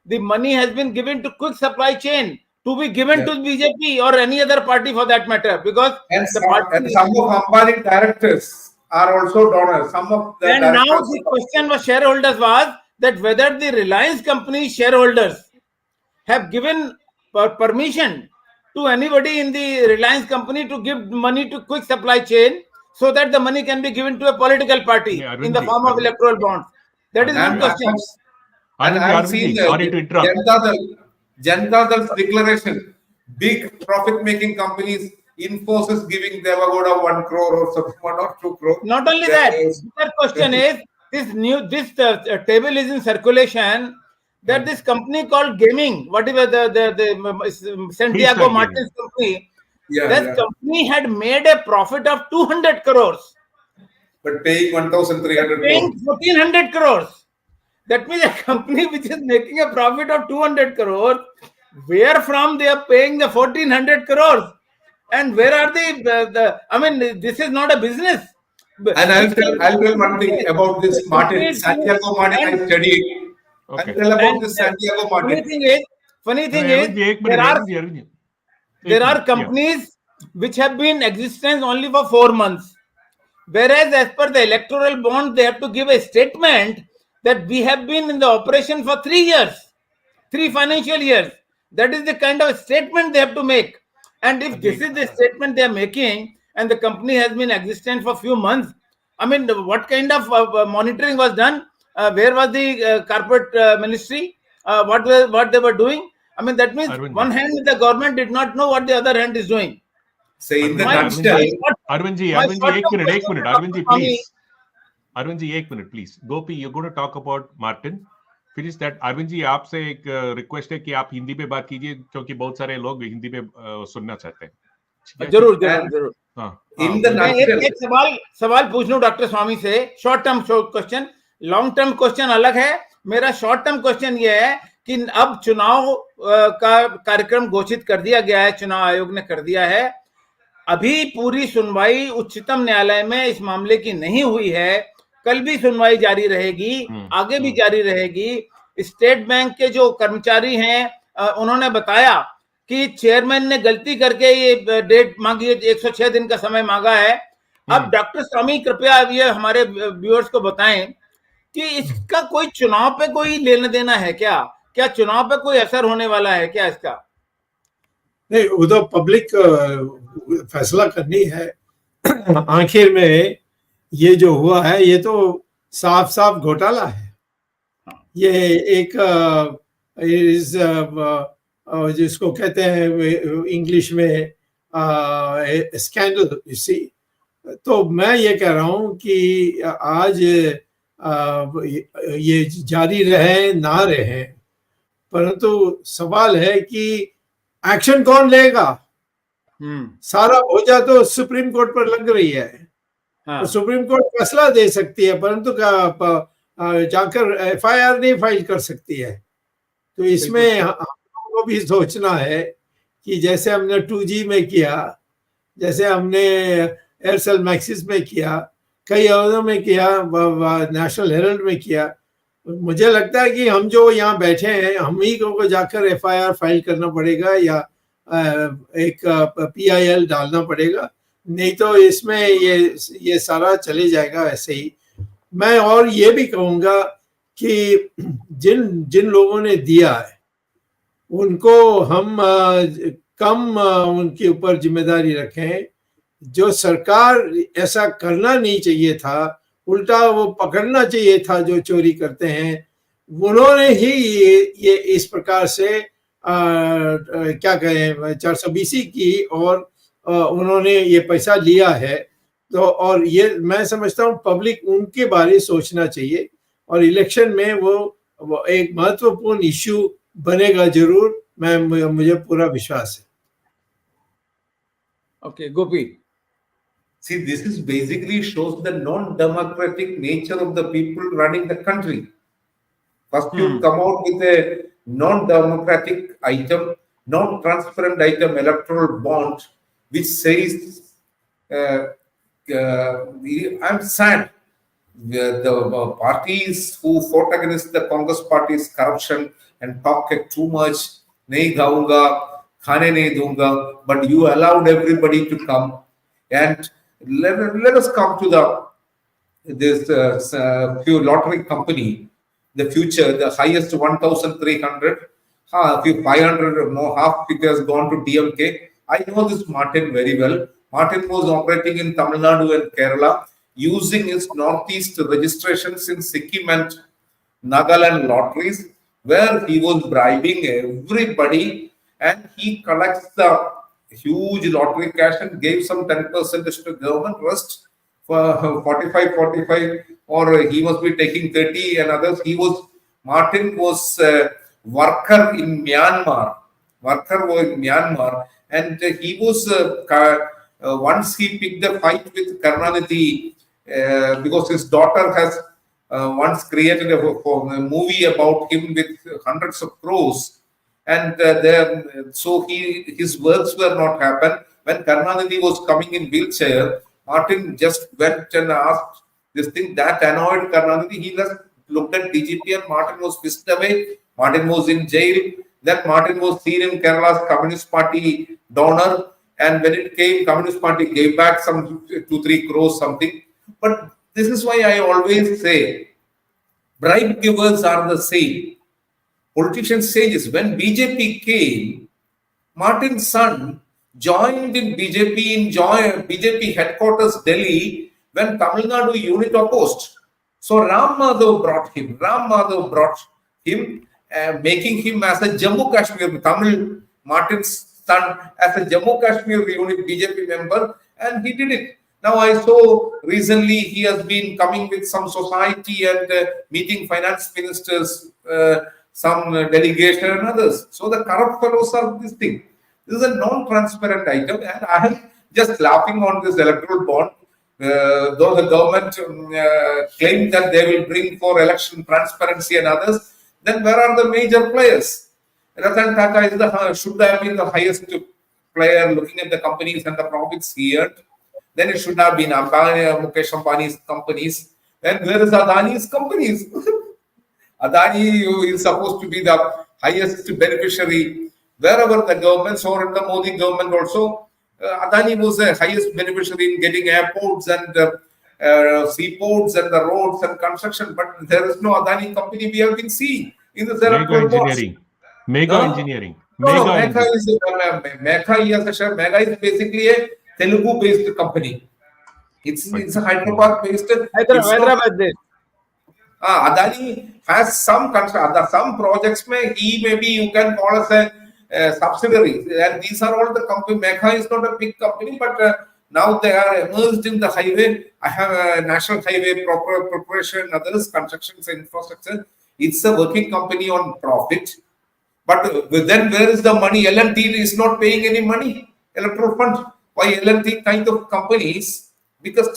the money has been given to quick supply chain to be given to BJP or any other party for that matter. Because some of Ambani directors are also donors. Some of the and now the question was shareholders was that whether the Reliance company shareholders have given permission to anybody in the Reliance company to give money to quick supply chain so that the money can be given to a political party in the form of electoral bonds. That is one question. And I have seen sorry to interrupt. Janata Dal's declaration, big profit-making companies, Infosys giving Devagowda 1 crore or something, 1 or 2 crore. Not only that, the question is this table is in circulation that this company called Gaming, whatever the Santiago Freestyle Martin's company, Yeah, that yeah. company had made a profit of 200 crores, But paying 1,300 paying crores. 1,400 crores. That means a company which is making a profit of 200 crores, where from they are paying the 1,400 crores, and where are the I mean, this is not a business. And I'll tell one thing about this Martin, Santiago Martin. I studied. Okay. I'll tell about And this Santiago funny Martin. thing is, there are companies which have been in existence only for 4 months, whereas as per the electoral bond, they have to give a statement that we have been in the operation for 3 years, 3 financial years. That is the kind of statement they have to make. And if this is the statement they are making, and the company has been existent for few months, I mean, what kind of monitoring was done? Where was the corporate ministry? What they were doing? I mean, that means one hand the government did not know what the other hand is doing. So in the nutshell, Arvindji, एक मिनट please. Gopi, you're going to talk about Martin. Finish that. Arvind ji, आपसे एक request है कि आप हिंदी पे बात कीजिए, क्योंकि बहुत सारे लोग हिंदी पे सुनना चाहते हैं. जरूर. एक सवाल पूछ लूं डॉक्टर स्वामी से. Short term question, long term question अलग है. मेरा शॉर्ट टर्म क्वेश्चन ये है कि अब चुनाव का कार्यक्रम घोषित कर दिया गया है, चुनाव आयोग ने कर दिया है. अभी पूरी सुनवाई उच्चतम न्यायालय में इस मामले की नहीं हुई है. कल भी सुनवाई जारी रहेगी, आगे भी जारी रहेगी. स्टेट बैंक के जो कर्मचारी हैं उन्होंने बताया कि चेयरमैन ने गलती करके ये डेट मांगी है, 106 दिन का समय मांगा है. अब डॉक्टर स्वामी कृपया ये हमारे व्यूअर्स को बताएं कि इसका कोई चुनाव पे कोई लेना देना है क्या? क्या चुनाव पे कोई असर होने वाला है क्या इसका? नहीं, वो तो पब्लिक फैसला करनी है. आखिर में ये जो हुआ है ये तो साफ साफ घोटाला है. ये एक जिसको कहते हैं इंग्लिश में स्कैंडल. तो मैं ये कह रहा हूं कि आज ये जारी रहे ना रहे, परंतु सवाल है कि एक्शन कौन लेगा. सारा बोझा तो सुप्रीम कोर्ट पर लग रही है. तो सुप्रीम कोर्ट फैसला दे सकती है, परंतु जाकर एफआईआर नहीं फाइल कर सकती है. तो इसमें हमको भी सोचना है कि जैसे हमने 2G में किया, जैसे हमने एयरसेल मैक्सिस में किया, कई और में किया, नेशनल हेराल्ड में किया. मुझे लगता है कि हम जो यहाँ बैठे हैं, हम ही को जाकर एफआईआर फाइल करना पड़ेगा या एक PIL डालना पड़ेगा, नहीं तो इसमें ये सारा चले जाएगा ऐसे ही. मैं और ये भी कहूँगा कि जिन लोगों ने दिया है उनको हम कम उनके ऊपर जिम्मेदारी रखें. जो सरकार ऐसा करना नहीं चाहिए था, उल्टा वो पकड़ना चाहिए था जो चोरी करते हैं. उन्होंने ही ये इस प्रकार से क्या कहें 420 की और उन्होंने ये पैसा लिया है. तो और ये मैं समझता हूँ पब्लिक उनके बारे सोचना चाहिए, और इलेक्शन में वो एक महत्वपूर्ण इश्यू बनेगा जरूर. मुझे पूरा विश्वास है. Okay, Gopi. See, this is basically shows the non-democratic nature of the people running the country. First, you come out with a non-democratic item, non-transparent item, electoral bond, which says, I'm sad. The parties who fought against the Congress party's corruption and talk too much, nahi gaunga, khane nahi dunga, but you allowed everybody to come. And let us come to this few lottery company, the future, the highest 1,300, a few 500 more, half it has gone to DMK. I know this Martin very well. Martin was operating in Tamil Nadu and Kerala, using his Northeast registrations in Sikkim and Nagaland lotteries. where he was bribing everybody, and he collects the huge lottery cash and gave some 10% to government, rest for 45, or he must be taking 30 and others. Martin was a worker in Myanmar, and he was once he picked a fight with Karunanidhi because his daughter has once created a movie about him with hundreds of crores, and so his works were not happen. When Karunanidhi was coming in wheelchair, Martin just went and asked this thing that annoyed Karunanidhi. He just looked at DGP and Martin was whisked away. Martin was in jail. Then Martin was seen in Kerala's Communist Party donor, and when it came, Communist Party gave back some 2-3 crores something. But this is why I always say bribe givers are the same. Politicians say this. When BJP came, Martin's son joined in BJP headquarters Delhi when Tamil Nadu unit opposed. So Ram Madhav brought him, making him as a Jammu Kashmir, Tamil Martin's son, as a Jammu Kashmir unit BJP member, and he did it. Now I saw recently he has been coming with some society and meeting finance ministers, some delegation and others. So the corrupt fellows are this thing. This is a non-transparent item, and I am just laughing on this electoral bond. Though the government claimed that they will bring for election transparency and others, then where are the major players? Ratan Tata should have been the highest player looking at the companies and the profits he earned. Then it should have been Mukesh Ambani's companies. Then where is Adani's companies? Adani is supposed to be the highest beneficiary. Wherever the governments or in the Modi government also, Adani was the highest beneficiary in getting airports and seaports and the roads and construction. But there is no Adani company we have been seeing in the Mega engineering. Mega is basically a Telugu-based company. It's a Hyderabad-based. Hyderabad-based. Adani has some projects. Maybe you can call us a subsidiary. And these are all the company. Mega is not a big company, but now they are immersed in the highway. I have a national highway preparation, others, constructions, infrastructure. It's a working company on profit. But then where is the money? L&T is not paying any money. Electoral fund. Why L&T kind of companies? Because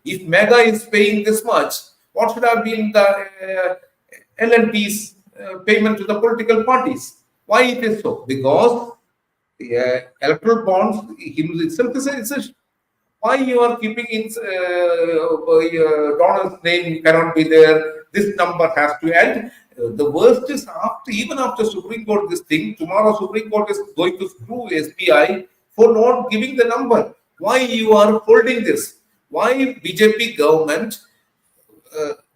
if Mega is paying this much, what should have been the L&T's payment to the political parties? Why it is so? Because the electoral bonds itself is why you are keeping in donor's name cannot be there. This number has to end. The worst is even after Supreme Court this thing, tomorrow Supreme Court is going to screw SBI for not giving the number. Why you are holding this? Why BJP government,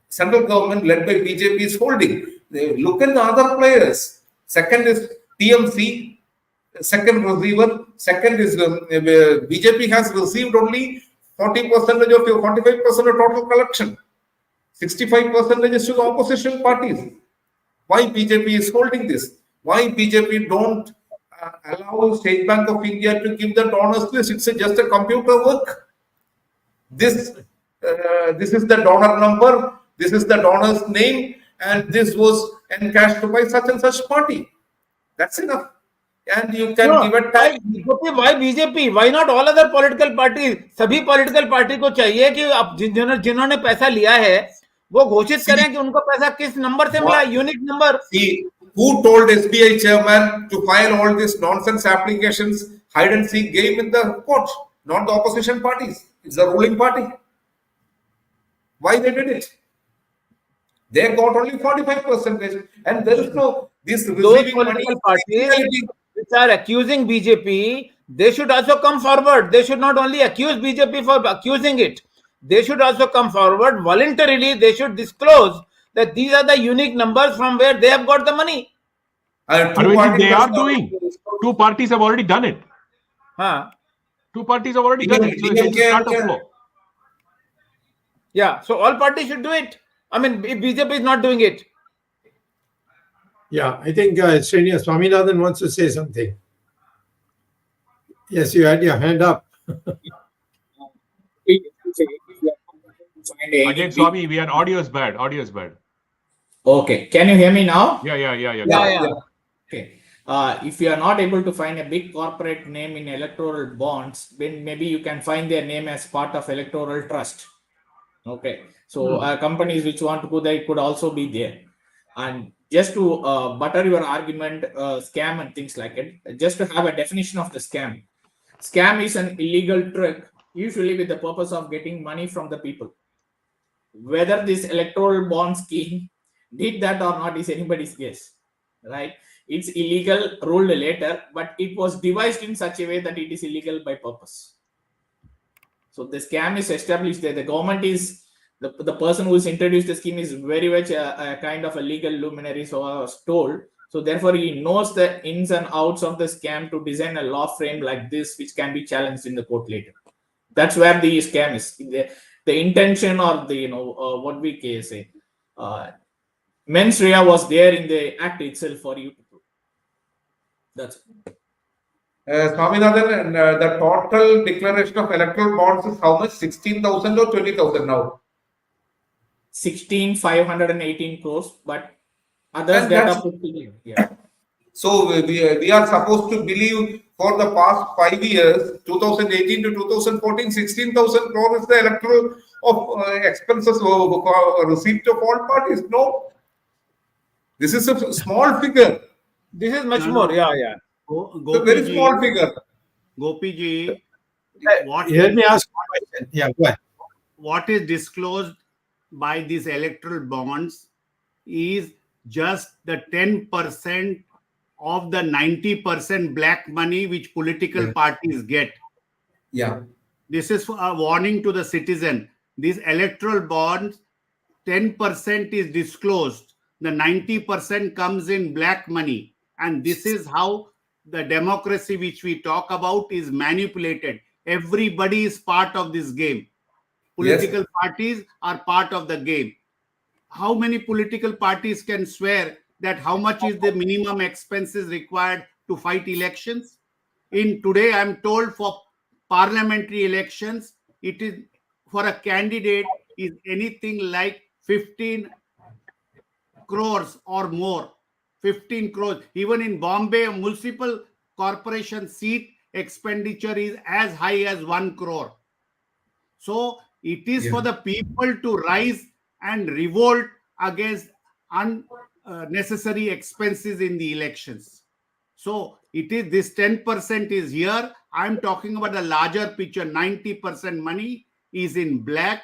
central government led by BJP is holding? Look at the other players. Second is TMC, second receiver. Second is BJP has received only 40% of your 45% of total collection. 65% is to the opposition parties. Why BJP is holding this? Why BJP don't allow State Bank of India to give the donors list? It's just a computer work. This is the donor number. This is the donor's name, and this was encashed by such and such party. That's enough. And you can give a time. Why BJP? Why not all other political parties? सभी political party को चाहिए कि अब जिन्होंने पैसा लिया है वो घोषित करें कि उनको पैसा किस नंबर से मिला, unit number. Who told SBI chairman to file all these nonsense applications, hide and seek game in the court? Not the opposition parties. It's the ruling party. Why they did it? They got only 45%, and there is no this those political parties which are accusing BJP. They should also come forward. They should not only accuse BJP for accusing it. They should also come forward voluntarily. They should disclose that these are the unique numbers from where they have got the money. They are doing. Two parties have already done it. Two parties have already done it. So it's not a flow. Yeah. So all parties should do it. I mean, if BJP is not doing it. Yeah, I think Srinivasan Swaminathan wants to say something. Yes, you had your hand up. Again, Swami, we are audio is bad. Audio is bad. Okay, can you hear me now? Yeah. Yeah. Okay. If you are not able to find a big corporate name in electoral bonds, then maybe you can find their name as part of electoral trust. Okay. So companies which want to go there could also be there. And just to butter your argument, scam and things like it, just to have a definition of the scam. Scam is an illegal trick, usually with the purpose of getting money from the people. Whether this electoral bond scheme did that or not is anybody's guess, right? It's illegal, ruled later, but it was devised in such a way that it is illegal by purpose. So the scam is established there. The government is the person who has introduced the scheme is very much a kind of a legal luminary, so I was told. So therefore, he knows the ins and outs of the scam to design a law frame like this, which can be challenged in the court later. That's where the scam is. The intention or the what we can say, mens rea was there in the act itself for you to prove. That's it. Swaminathan, and the total declaration of electoral bonds is how much? 16,000 or 20,000 now? 16,518 crores, but others And data that's- put together. Yeah. So we are supposed to believe for the past 5 years, 2018 to 2014, 16,000 crore is the electoral of expenses received of all parties. No, this is a small figure. This is much more. Yeah. It's a very small figure. Gopiji, what Let me ask one question. Yeah, go ahead. what is disclosed by these electoral bonds is just the 10% of the 90% black money which political parties get. Yeah. This is a warning to the citizen. These electoral bonds, 10% is disclosed. The 90% comes in black money. And this is how the democracy which we talk about is manipulated. Everybody is part of this game. Political parties are part of the game. How many political parties can swear that how much is the minimum expenses required to fight elections? In today, I'm told for parliamentary elections, it is for a candidate is anything like 15 crores or more. 15 crores. Even in Bombay, a municipal corporation seat expenditure is as high as 1 crore. So it is for the people to rise and revolt against unnecessary expenses in the elections. So it is this 10% is here. I'm talking about the larger picture. 90% money is in black,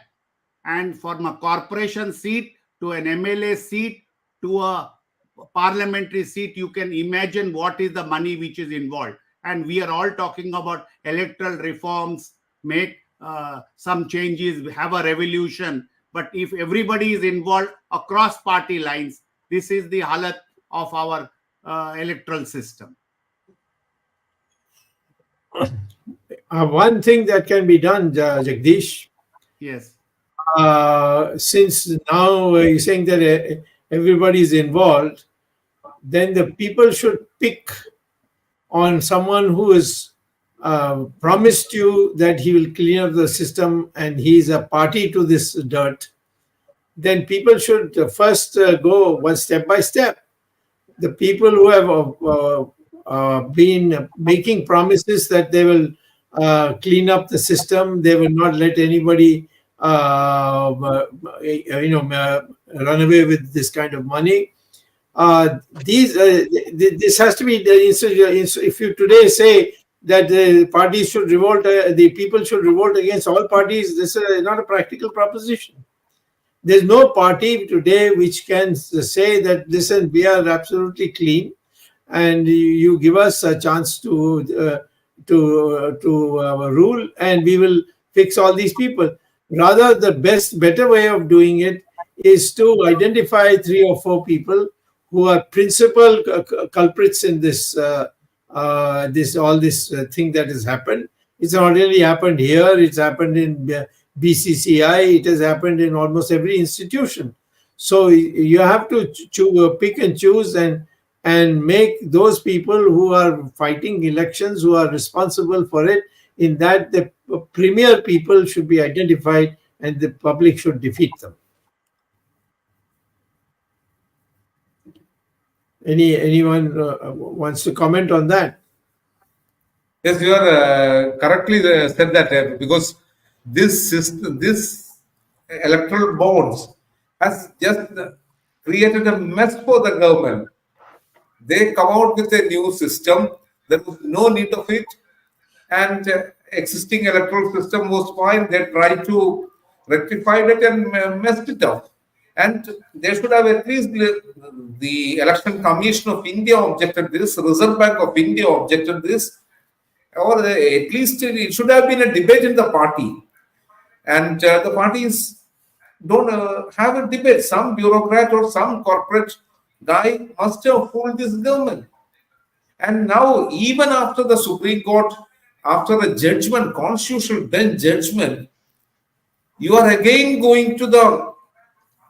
and from a corporation seat to an MLA seat to a parliamentary seat, you can imagine what is the money which is involved. And we are all talking about electoral reforms, make some changes, have a revolution. But if everybody is involved across party lines, this is the halat of our electoral system. One thing that can be done, Jagdish, Yes. since now you're saying that everybody is involved, then the people should pick on someone who has promised you that he will clean up the system and he is a party to this dirt. Then people should first go one step by step. The people who have been making promises that they will clean up the system, they will not let anybody run away with this kind of money. This has to be if you today say that the parties should revolt, the people should revolt against all parties, this is not a practical proposition. There's no party today which can say that, listen, we are absolutely clean and you give us a chance to rule and we will fix all these people. Rather, the better way of doing it is to identify 3 or 4 people who are principal culprits in this thing that has happened. It's not really happened here. It's happened in BCCI. It has happened in almost every institution. So you have to pick and choose and and make those people who are fighting elections, who are responsible for it, in that the premier people should be identified and the public should defeat them. Anyone wants to comment on that? Yes, you are correctly said that because this system, this electoral bonds has just created a mess for the government. They come out with a new system. There was no need of it, and existing electoral system was fine. They tried to rectify it and messed it up. And they should have at least the Election Commission of India objected this, Reserve Bank of India objected this, or at least it should have been a debate in the party. And the parties don't have a debate. Some bureaucrat or some corporate guy must have fooled this government. And now, even after the Supreme Court, after a judgment, constitutional bench judgment, you are again going to the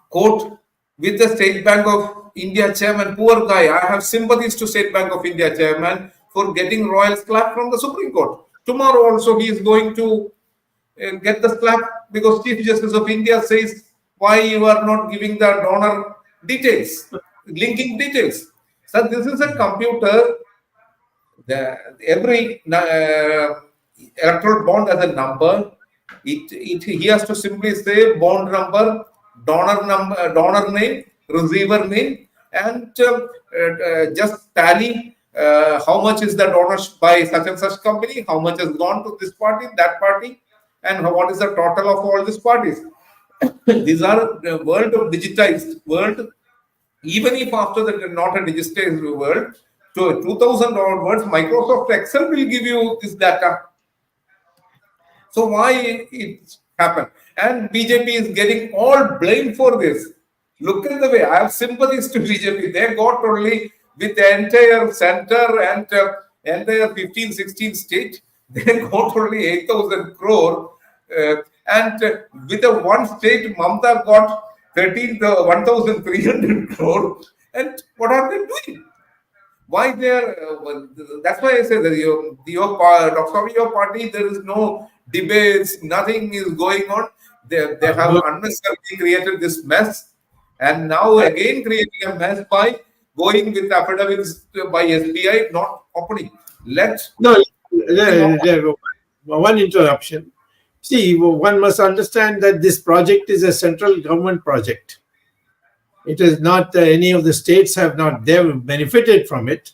court with the State Bank of India chairman. Poor guy. I have sympathies to State Bank of India chairman for getting royal slap from the Supreme Court. Tomorrow also he is going to get the slap because Chief Justice of India says why you are not giving the donor details, linking details. So this is a computer. Every electoral bond has a number. He has to simply say bond number, donor name, receiver name, and just tally how much is the donors by such and such company, how much has gone to this party, that party, and what is the total of all these parties. These are the world of digitized world. Even if after that not a digitized world, so 2000 onwards, Microsoft Excel will give you this data. So why it happened? And BJP is getting all blame for this. Look at the way. I have sympathies to BJP. They got only with the entire center and entire 15, 16 states, they got only 8,000 crore. And with the one state, Mamta got 1,300 crore. And what are they doing? Why they are? That's why I say that your party, there is no debates, nothing is going on. They have unnecessarily created this mess, and now again creating a mess by going with affidavits by SBI not opening. One interruption. See, one must understand that this project is a central government project. It is not any of the states have not benefited from it,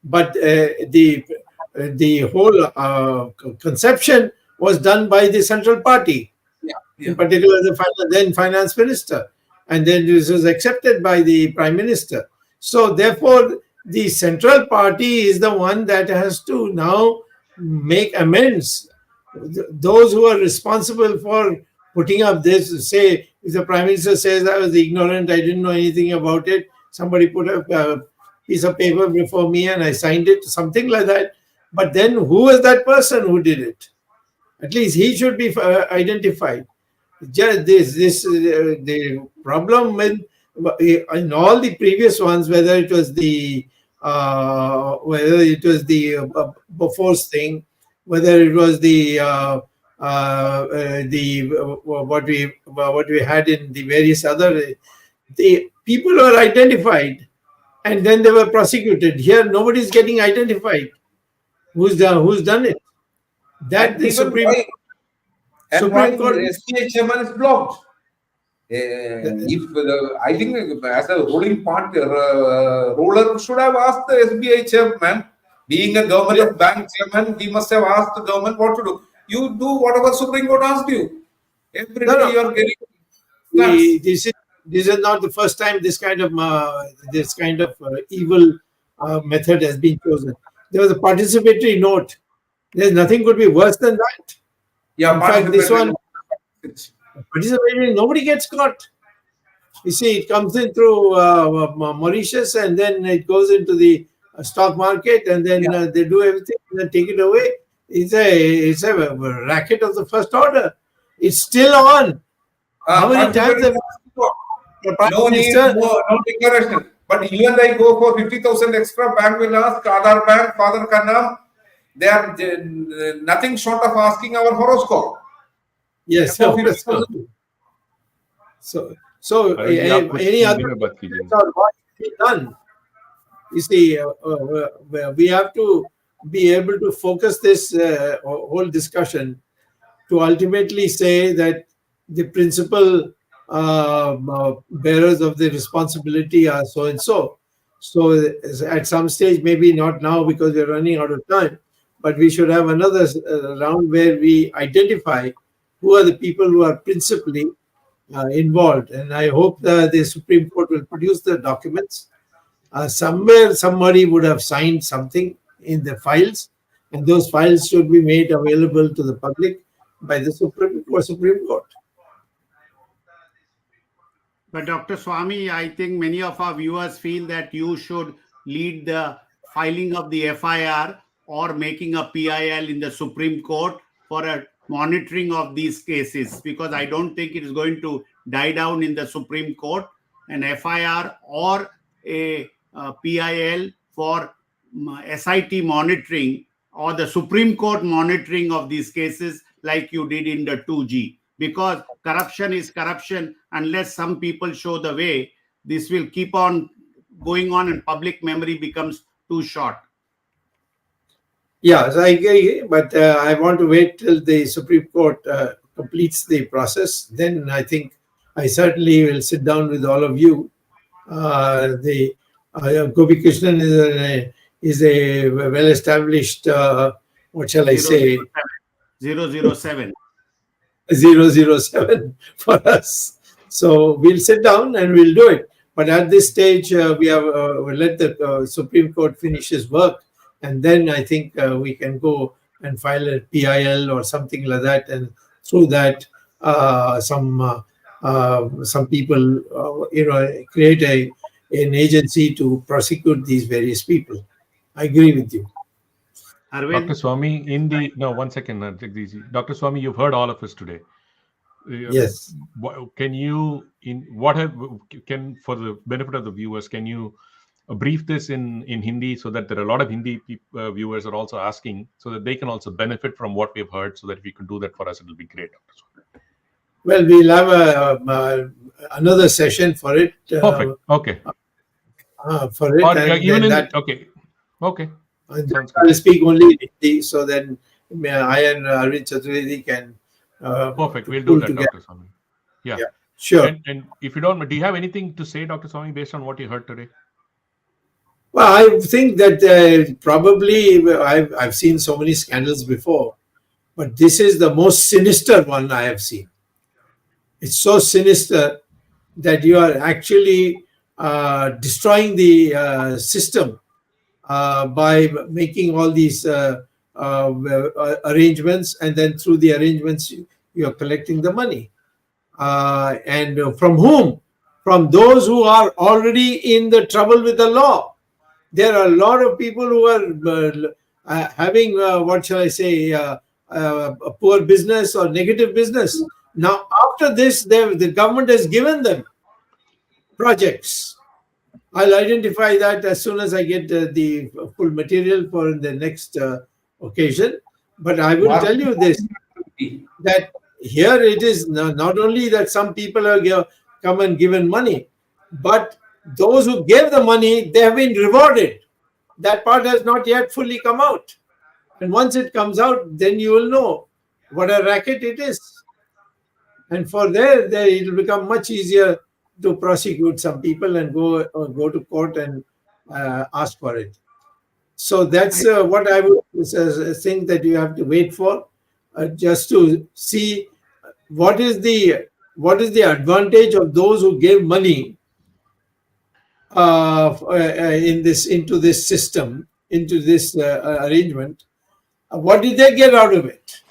but the whole conception was done by the central party, in particular the then finance minister, and then this was accepted by the prime minister. So therefore, the central party is the one that has to now make amends. Those who are responsible for putting up this, say, if the prime minister says I was ignorant, I didn't know anything about it, somebody put a piece of paper before me and I signed it, something like that. But then who was that person who did it? At least he should be identified. Just the problem with in all the previous ones, whether it was the Bofors thing, whether it was what we had in the various other, the people were identified and then they were prosecuted. Here, nobody is getting identified. Who's done it? That the Supreme Court. SBI chairman is blocked. I think as a ruling party, ruler should have asked the SBI chairman. Being a government of bank chairman, he must have asked the government what to do. You do whatever Supreme Court asked you. Every day you are getting. This is not the first time this kind of evil method has been chosen. There was a participatory note. There's nothing could be worse than that. Yeah, in fact, this one, participatory, nobody gets caught. You see, it comes in through Mauritius and then it goes into the stock market and then they do everything and then take it away. It's a racket of the first order. It's still on. How many times have no declaration. But even I go for 50,000 extra, bank will ask Aadhaar bank, Father Kannam. They are nothing short of asking our horoscope. Yes. For 50,000. So any other what is done? You see, we have to be able to focus this whole discussion to ultimately say that the principal bearers of the responsibility are so and so. So at some stage, maybe not now because we're running out of time, but we should have another round where we identify who are the people who are principally involved. And I hope that the Supreme Court will produce the documents. Somewhere somebody would have signed something in the files, and those files should be made available to the public by the Supreme Court. But Dr. Swamy, I think many of our viewers feel that you should lead the filing of the FIR or making a PIL in the Supreme Court for a monitoring of these cases, because I don't think it is going to die down in the Supreme Court. An FIR or a PIL for SIT monitoring or the Supreme Court monitoring of these cases like you did in the 2G. Because corruption is corruption. Unless some people show the way, this will keep on going on and public memory becomes too short. Yes, I agree, but I want to wait till the Supreme Court completes the process. Then I think I certainly will sit down with all of you. Gopikrishnan is a well-established, what shall I say? 007. 007 for us. So we'll sit down and we'll do it. But at this stage, we have we'll let the Supreme Court finish its work, and then I think we can go and file a PIL or something like that, and through that, some people, create an agency to prosecute these various people. I agree with you. Arvind? Dr. Swamy, one second, Dr. Swamy, you've heard all of us today. Yes. Can you, for the benefit of the viewers, can you brief this in Hindi, so that there are a lot of Hindi viewers are also asking, so that they can also benefit from what we've heard, so that if you can do that for us, it'll be great, Dr. Swamy. Well, we'll have another session for it. Perfect. Okay. For it. Okay. I'll speak only in Hindi, so then I and Arvind Chaturvedi can. Perfect. We'll do that, together. Dr. Swamy. Yeah. Sure. And if you don't, do you have anything to say, Dr. Swamy, based on what you heard today? Well, I think that probably I've seen so many scandals before, but this is the most sinister one I have seen. It's so sinister that you are actually destroying the system by making all these arrangements, and then through the arrangements you are collecting the money. And from whom? From those who are already in the trouble with the law. There are a lot of people who are having, what shall I say, a poor business or negative business. Now, after this, the government has given them projects. I'll identify that as soon as I get the full material for the next occasion. But I will tell you this, that here it is not only that some people are come and given money, but those who gave the money, they have been rewarded. That part has not yet fully come out. And once it comes out, then you will know what a racket it is. And for there it will become much easier to prosecute some people and go to court and ask for it. So that's what I would think that you have to wait for, just to see what is the advantage of those who gave money into this system, into this arrangement. What did they get out of it?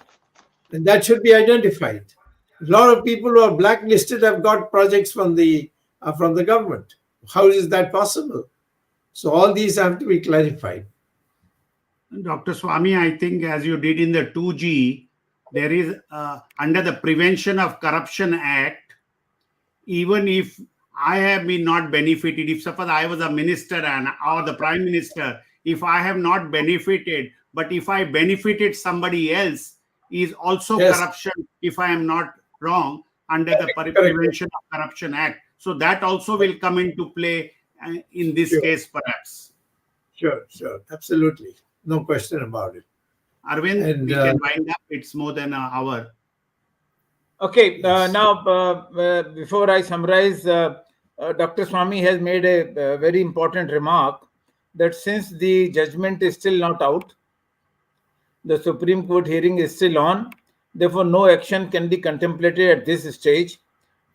And that should be identified. A lot of people who are blacklisted have got projects from the government. How is that possible? So all these have to be clarified. Dr. Swamy, I think as you did in the 2G, there is under the Prevention of Corruption Act, even if I have been not benefited. If suppose I was a minister or the prime minister, if I have not benefited, but if I benefited somebody else, is also Yes. corruption, if I am not wrong, under the Correct. Prevention of Corruption Act. So that also will come into play in this Sure. case, perhaps. Sure, absolutely, no question about it. Arvind, And, we can wind up. It's more than an hour. Okay, Yes. now before I summarize, Dr. Swamy has made a very important remark that since the judgment is still not out, the Supreme Court hearing is still on, therefore no action can be contemplated at this stage,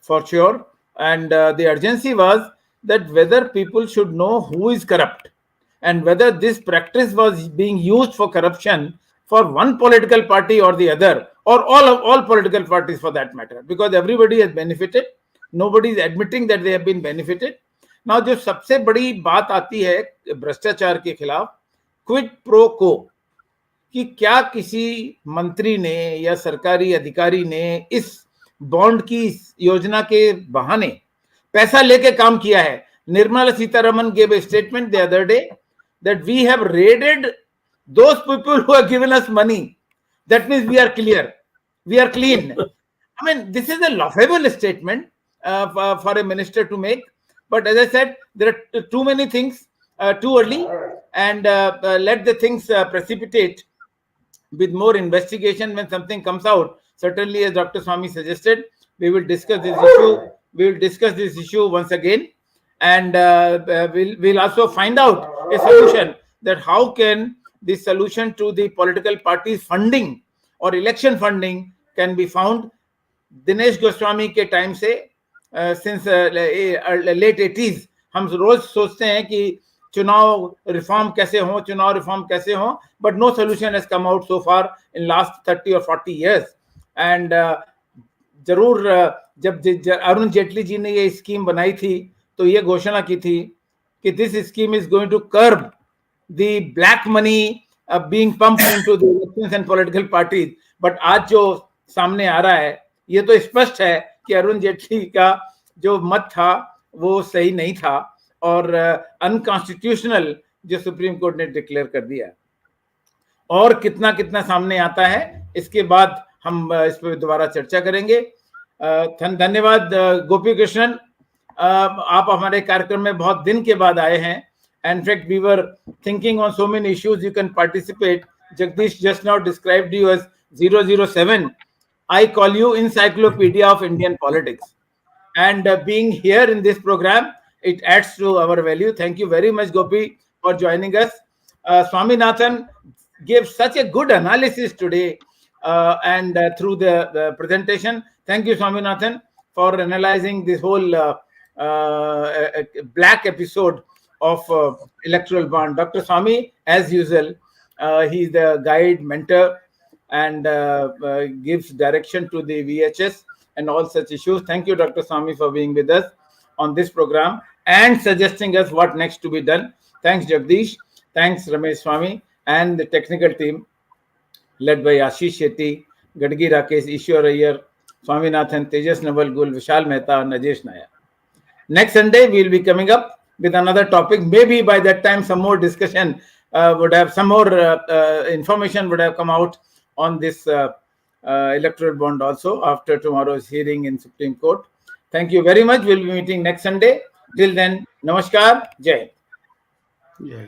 for sure. And the urgency was that whether people should know who is corrupt and whether this practice was being used for corruption for one political party or the other, or all political parties for that matter, because everybody has benefited. Nobody is admitting that they have been benefited. Now, जो सबसे बड़ी बात आती है भ्रष्टाचार के खिलाफ, quid pro को, कि क्या किसी मंत्री ने या सरकारी अधिकारी ने इस बॉन्ड की योजना के बहाने पैसा लेके काम किया है. Nirmala Sitharaman gave a statement the other day that we have raided those people who have given us money. That means we are clear. We are clean. I mean, this is a laughable statement for a minister to make. But as I said, there are too many things too early, and let the things precipitate with more investigation. When something comes out, certainly, as Dr. Swamy suggested, we will discuss this issue. We will discuss this issue once again, and we'll also find out a solution, that how can the solution to the political parties funding or election funding can be found. Dinesh Goswami के time से since late 80s हम रोज सोचते हैं कि चुनाव reform कैसे हो, but no solution has come out so far in last 30 or 40 years. And जरूर जब अरुण जेटली जी ने ये स्कीम बनाई थी तो ये घोषणा की थी कि this scheme is going to curb the black money being pumped into the elections and political parties. But आज जो सामने आ रहा है, ये तो स्पष्ट है कि अरुण जेटली का जो मत था वो सही नहीं था और अनकॉन्स्टिट्यूशनल जो सुप्रीम कोर्ट ने डिक्लेयर कर दिया. और कितना कितना सामने आता है इसके बाद हम इस पर दोबारा चर्चा करेंगे. धन्यवाद गोपी कृष्णन, आप हमारे कार्यक्रम में बहुत दिन के बाद आए हैं. In fact, we were thinking on so many issues you can participate. Jagdish just now described you as 007. I call you encyclopedia of Indian politics. And being here in this program, it adds to our value. Thank you very much, Gopi, for joining us. Swaminathan gave such a good analysis today and through the presentation. Thank you, Swaminathan, for analyzing this whole black episode of electoral bond. Dr. Swamy, as usual, he is the guide, mentor, and gives direction to the VHS and all such issues. Thank you, Dr. Swamy, for being with us on this program and suggesting us what next to be done. Thanks, Jagdish. Thanks, Ramesh Swamy, and the technical team led by Ashish Shetty, Gadgi Rakesh, Ishwar Iyer, Swaminathan, Tejas Naval Gul, Vishal Mehta, Najesh Nair. Next Sunday, we will be coming up with another topic. Maybe by that time, some more discussion would have, some more information would have come out on this electoral bond also after tomorrow's hearing in Supreme Court. Thank you very much. We'll be meeting next Sunday. Till then, namaskar, jai. Yeah.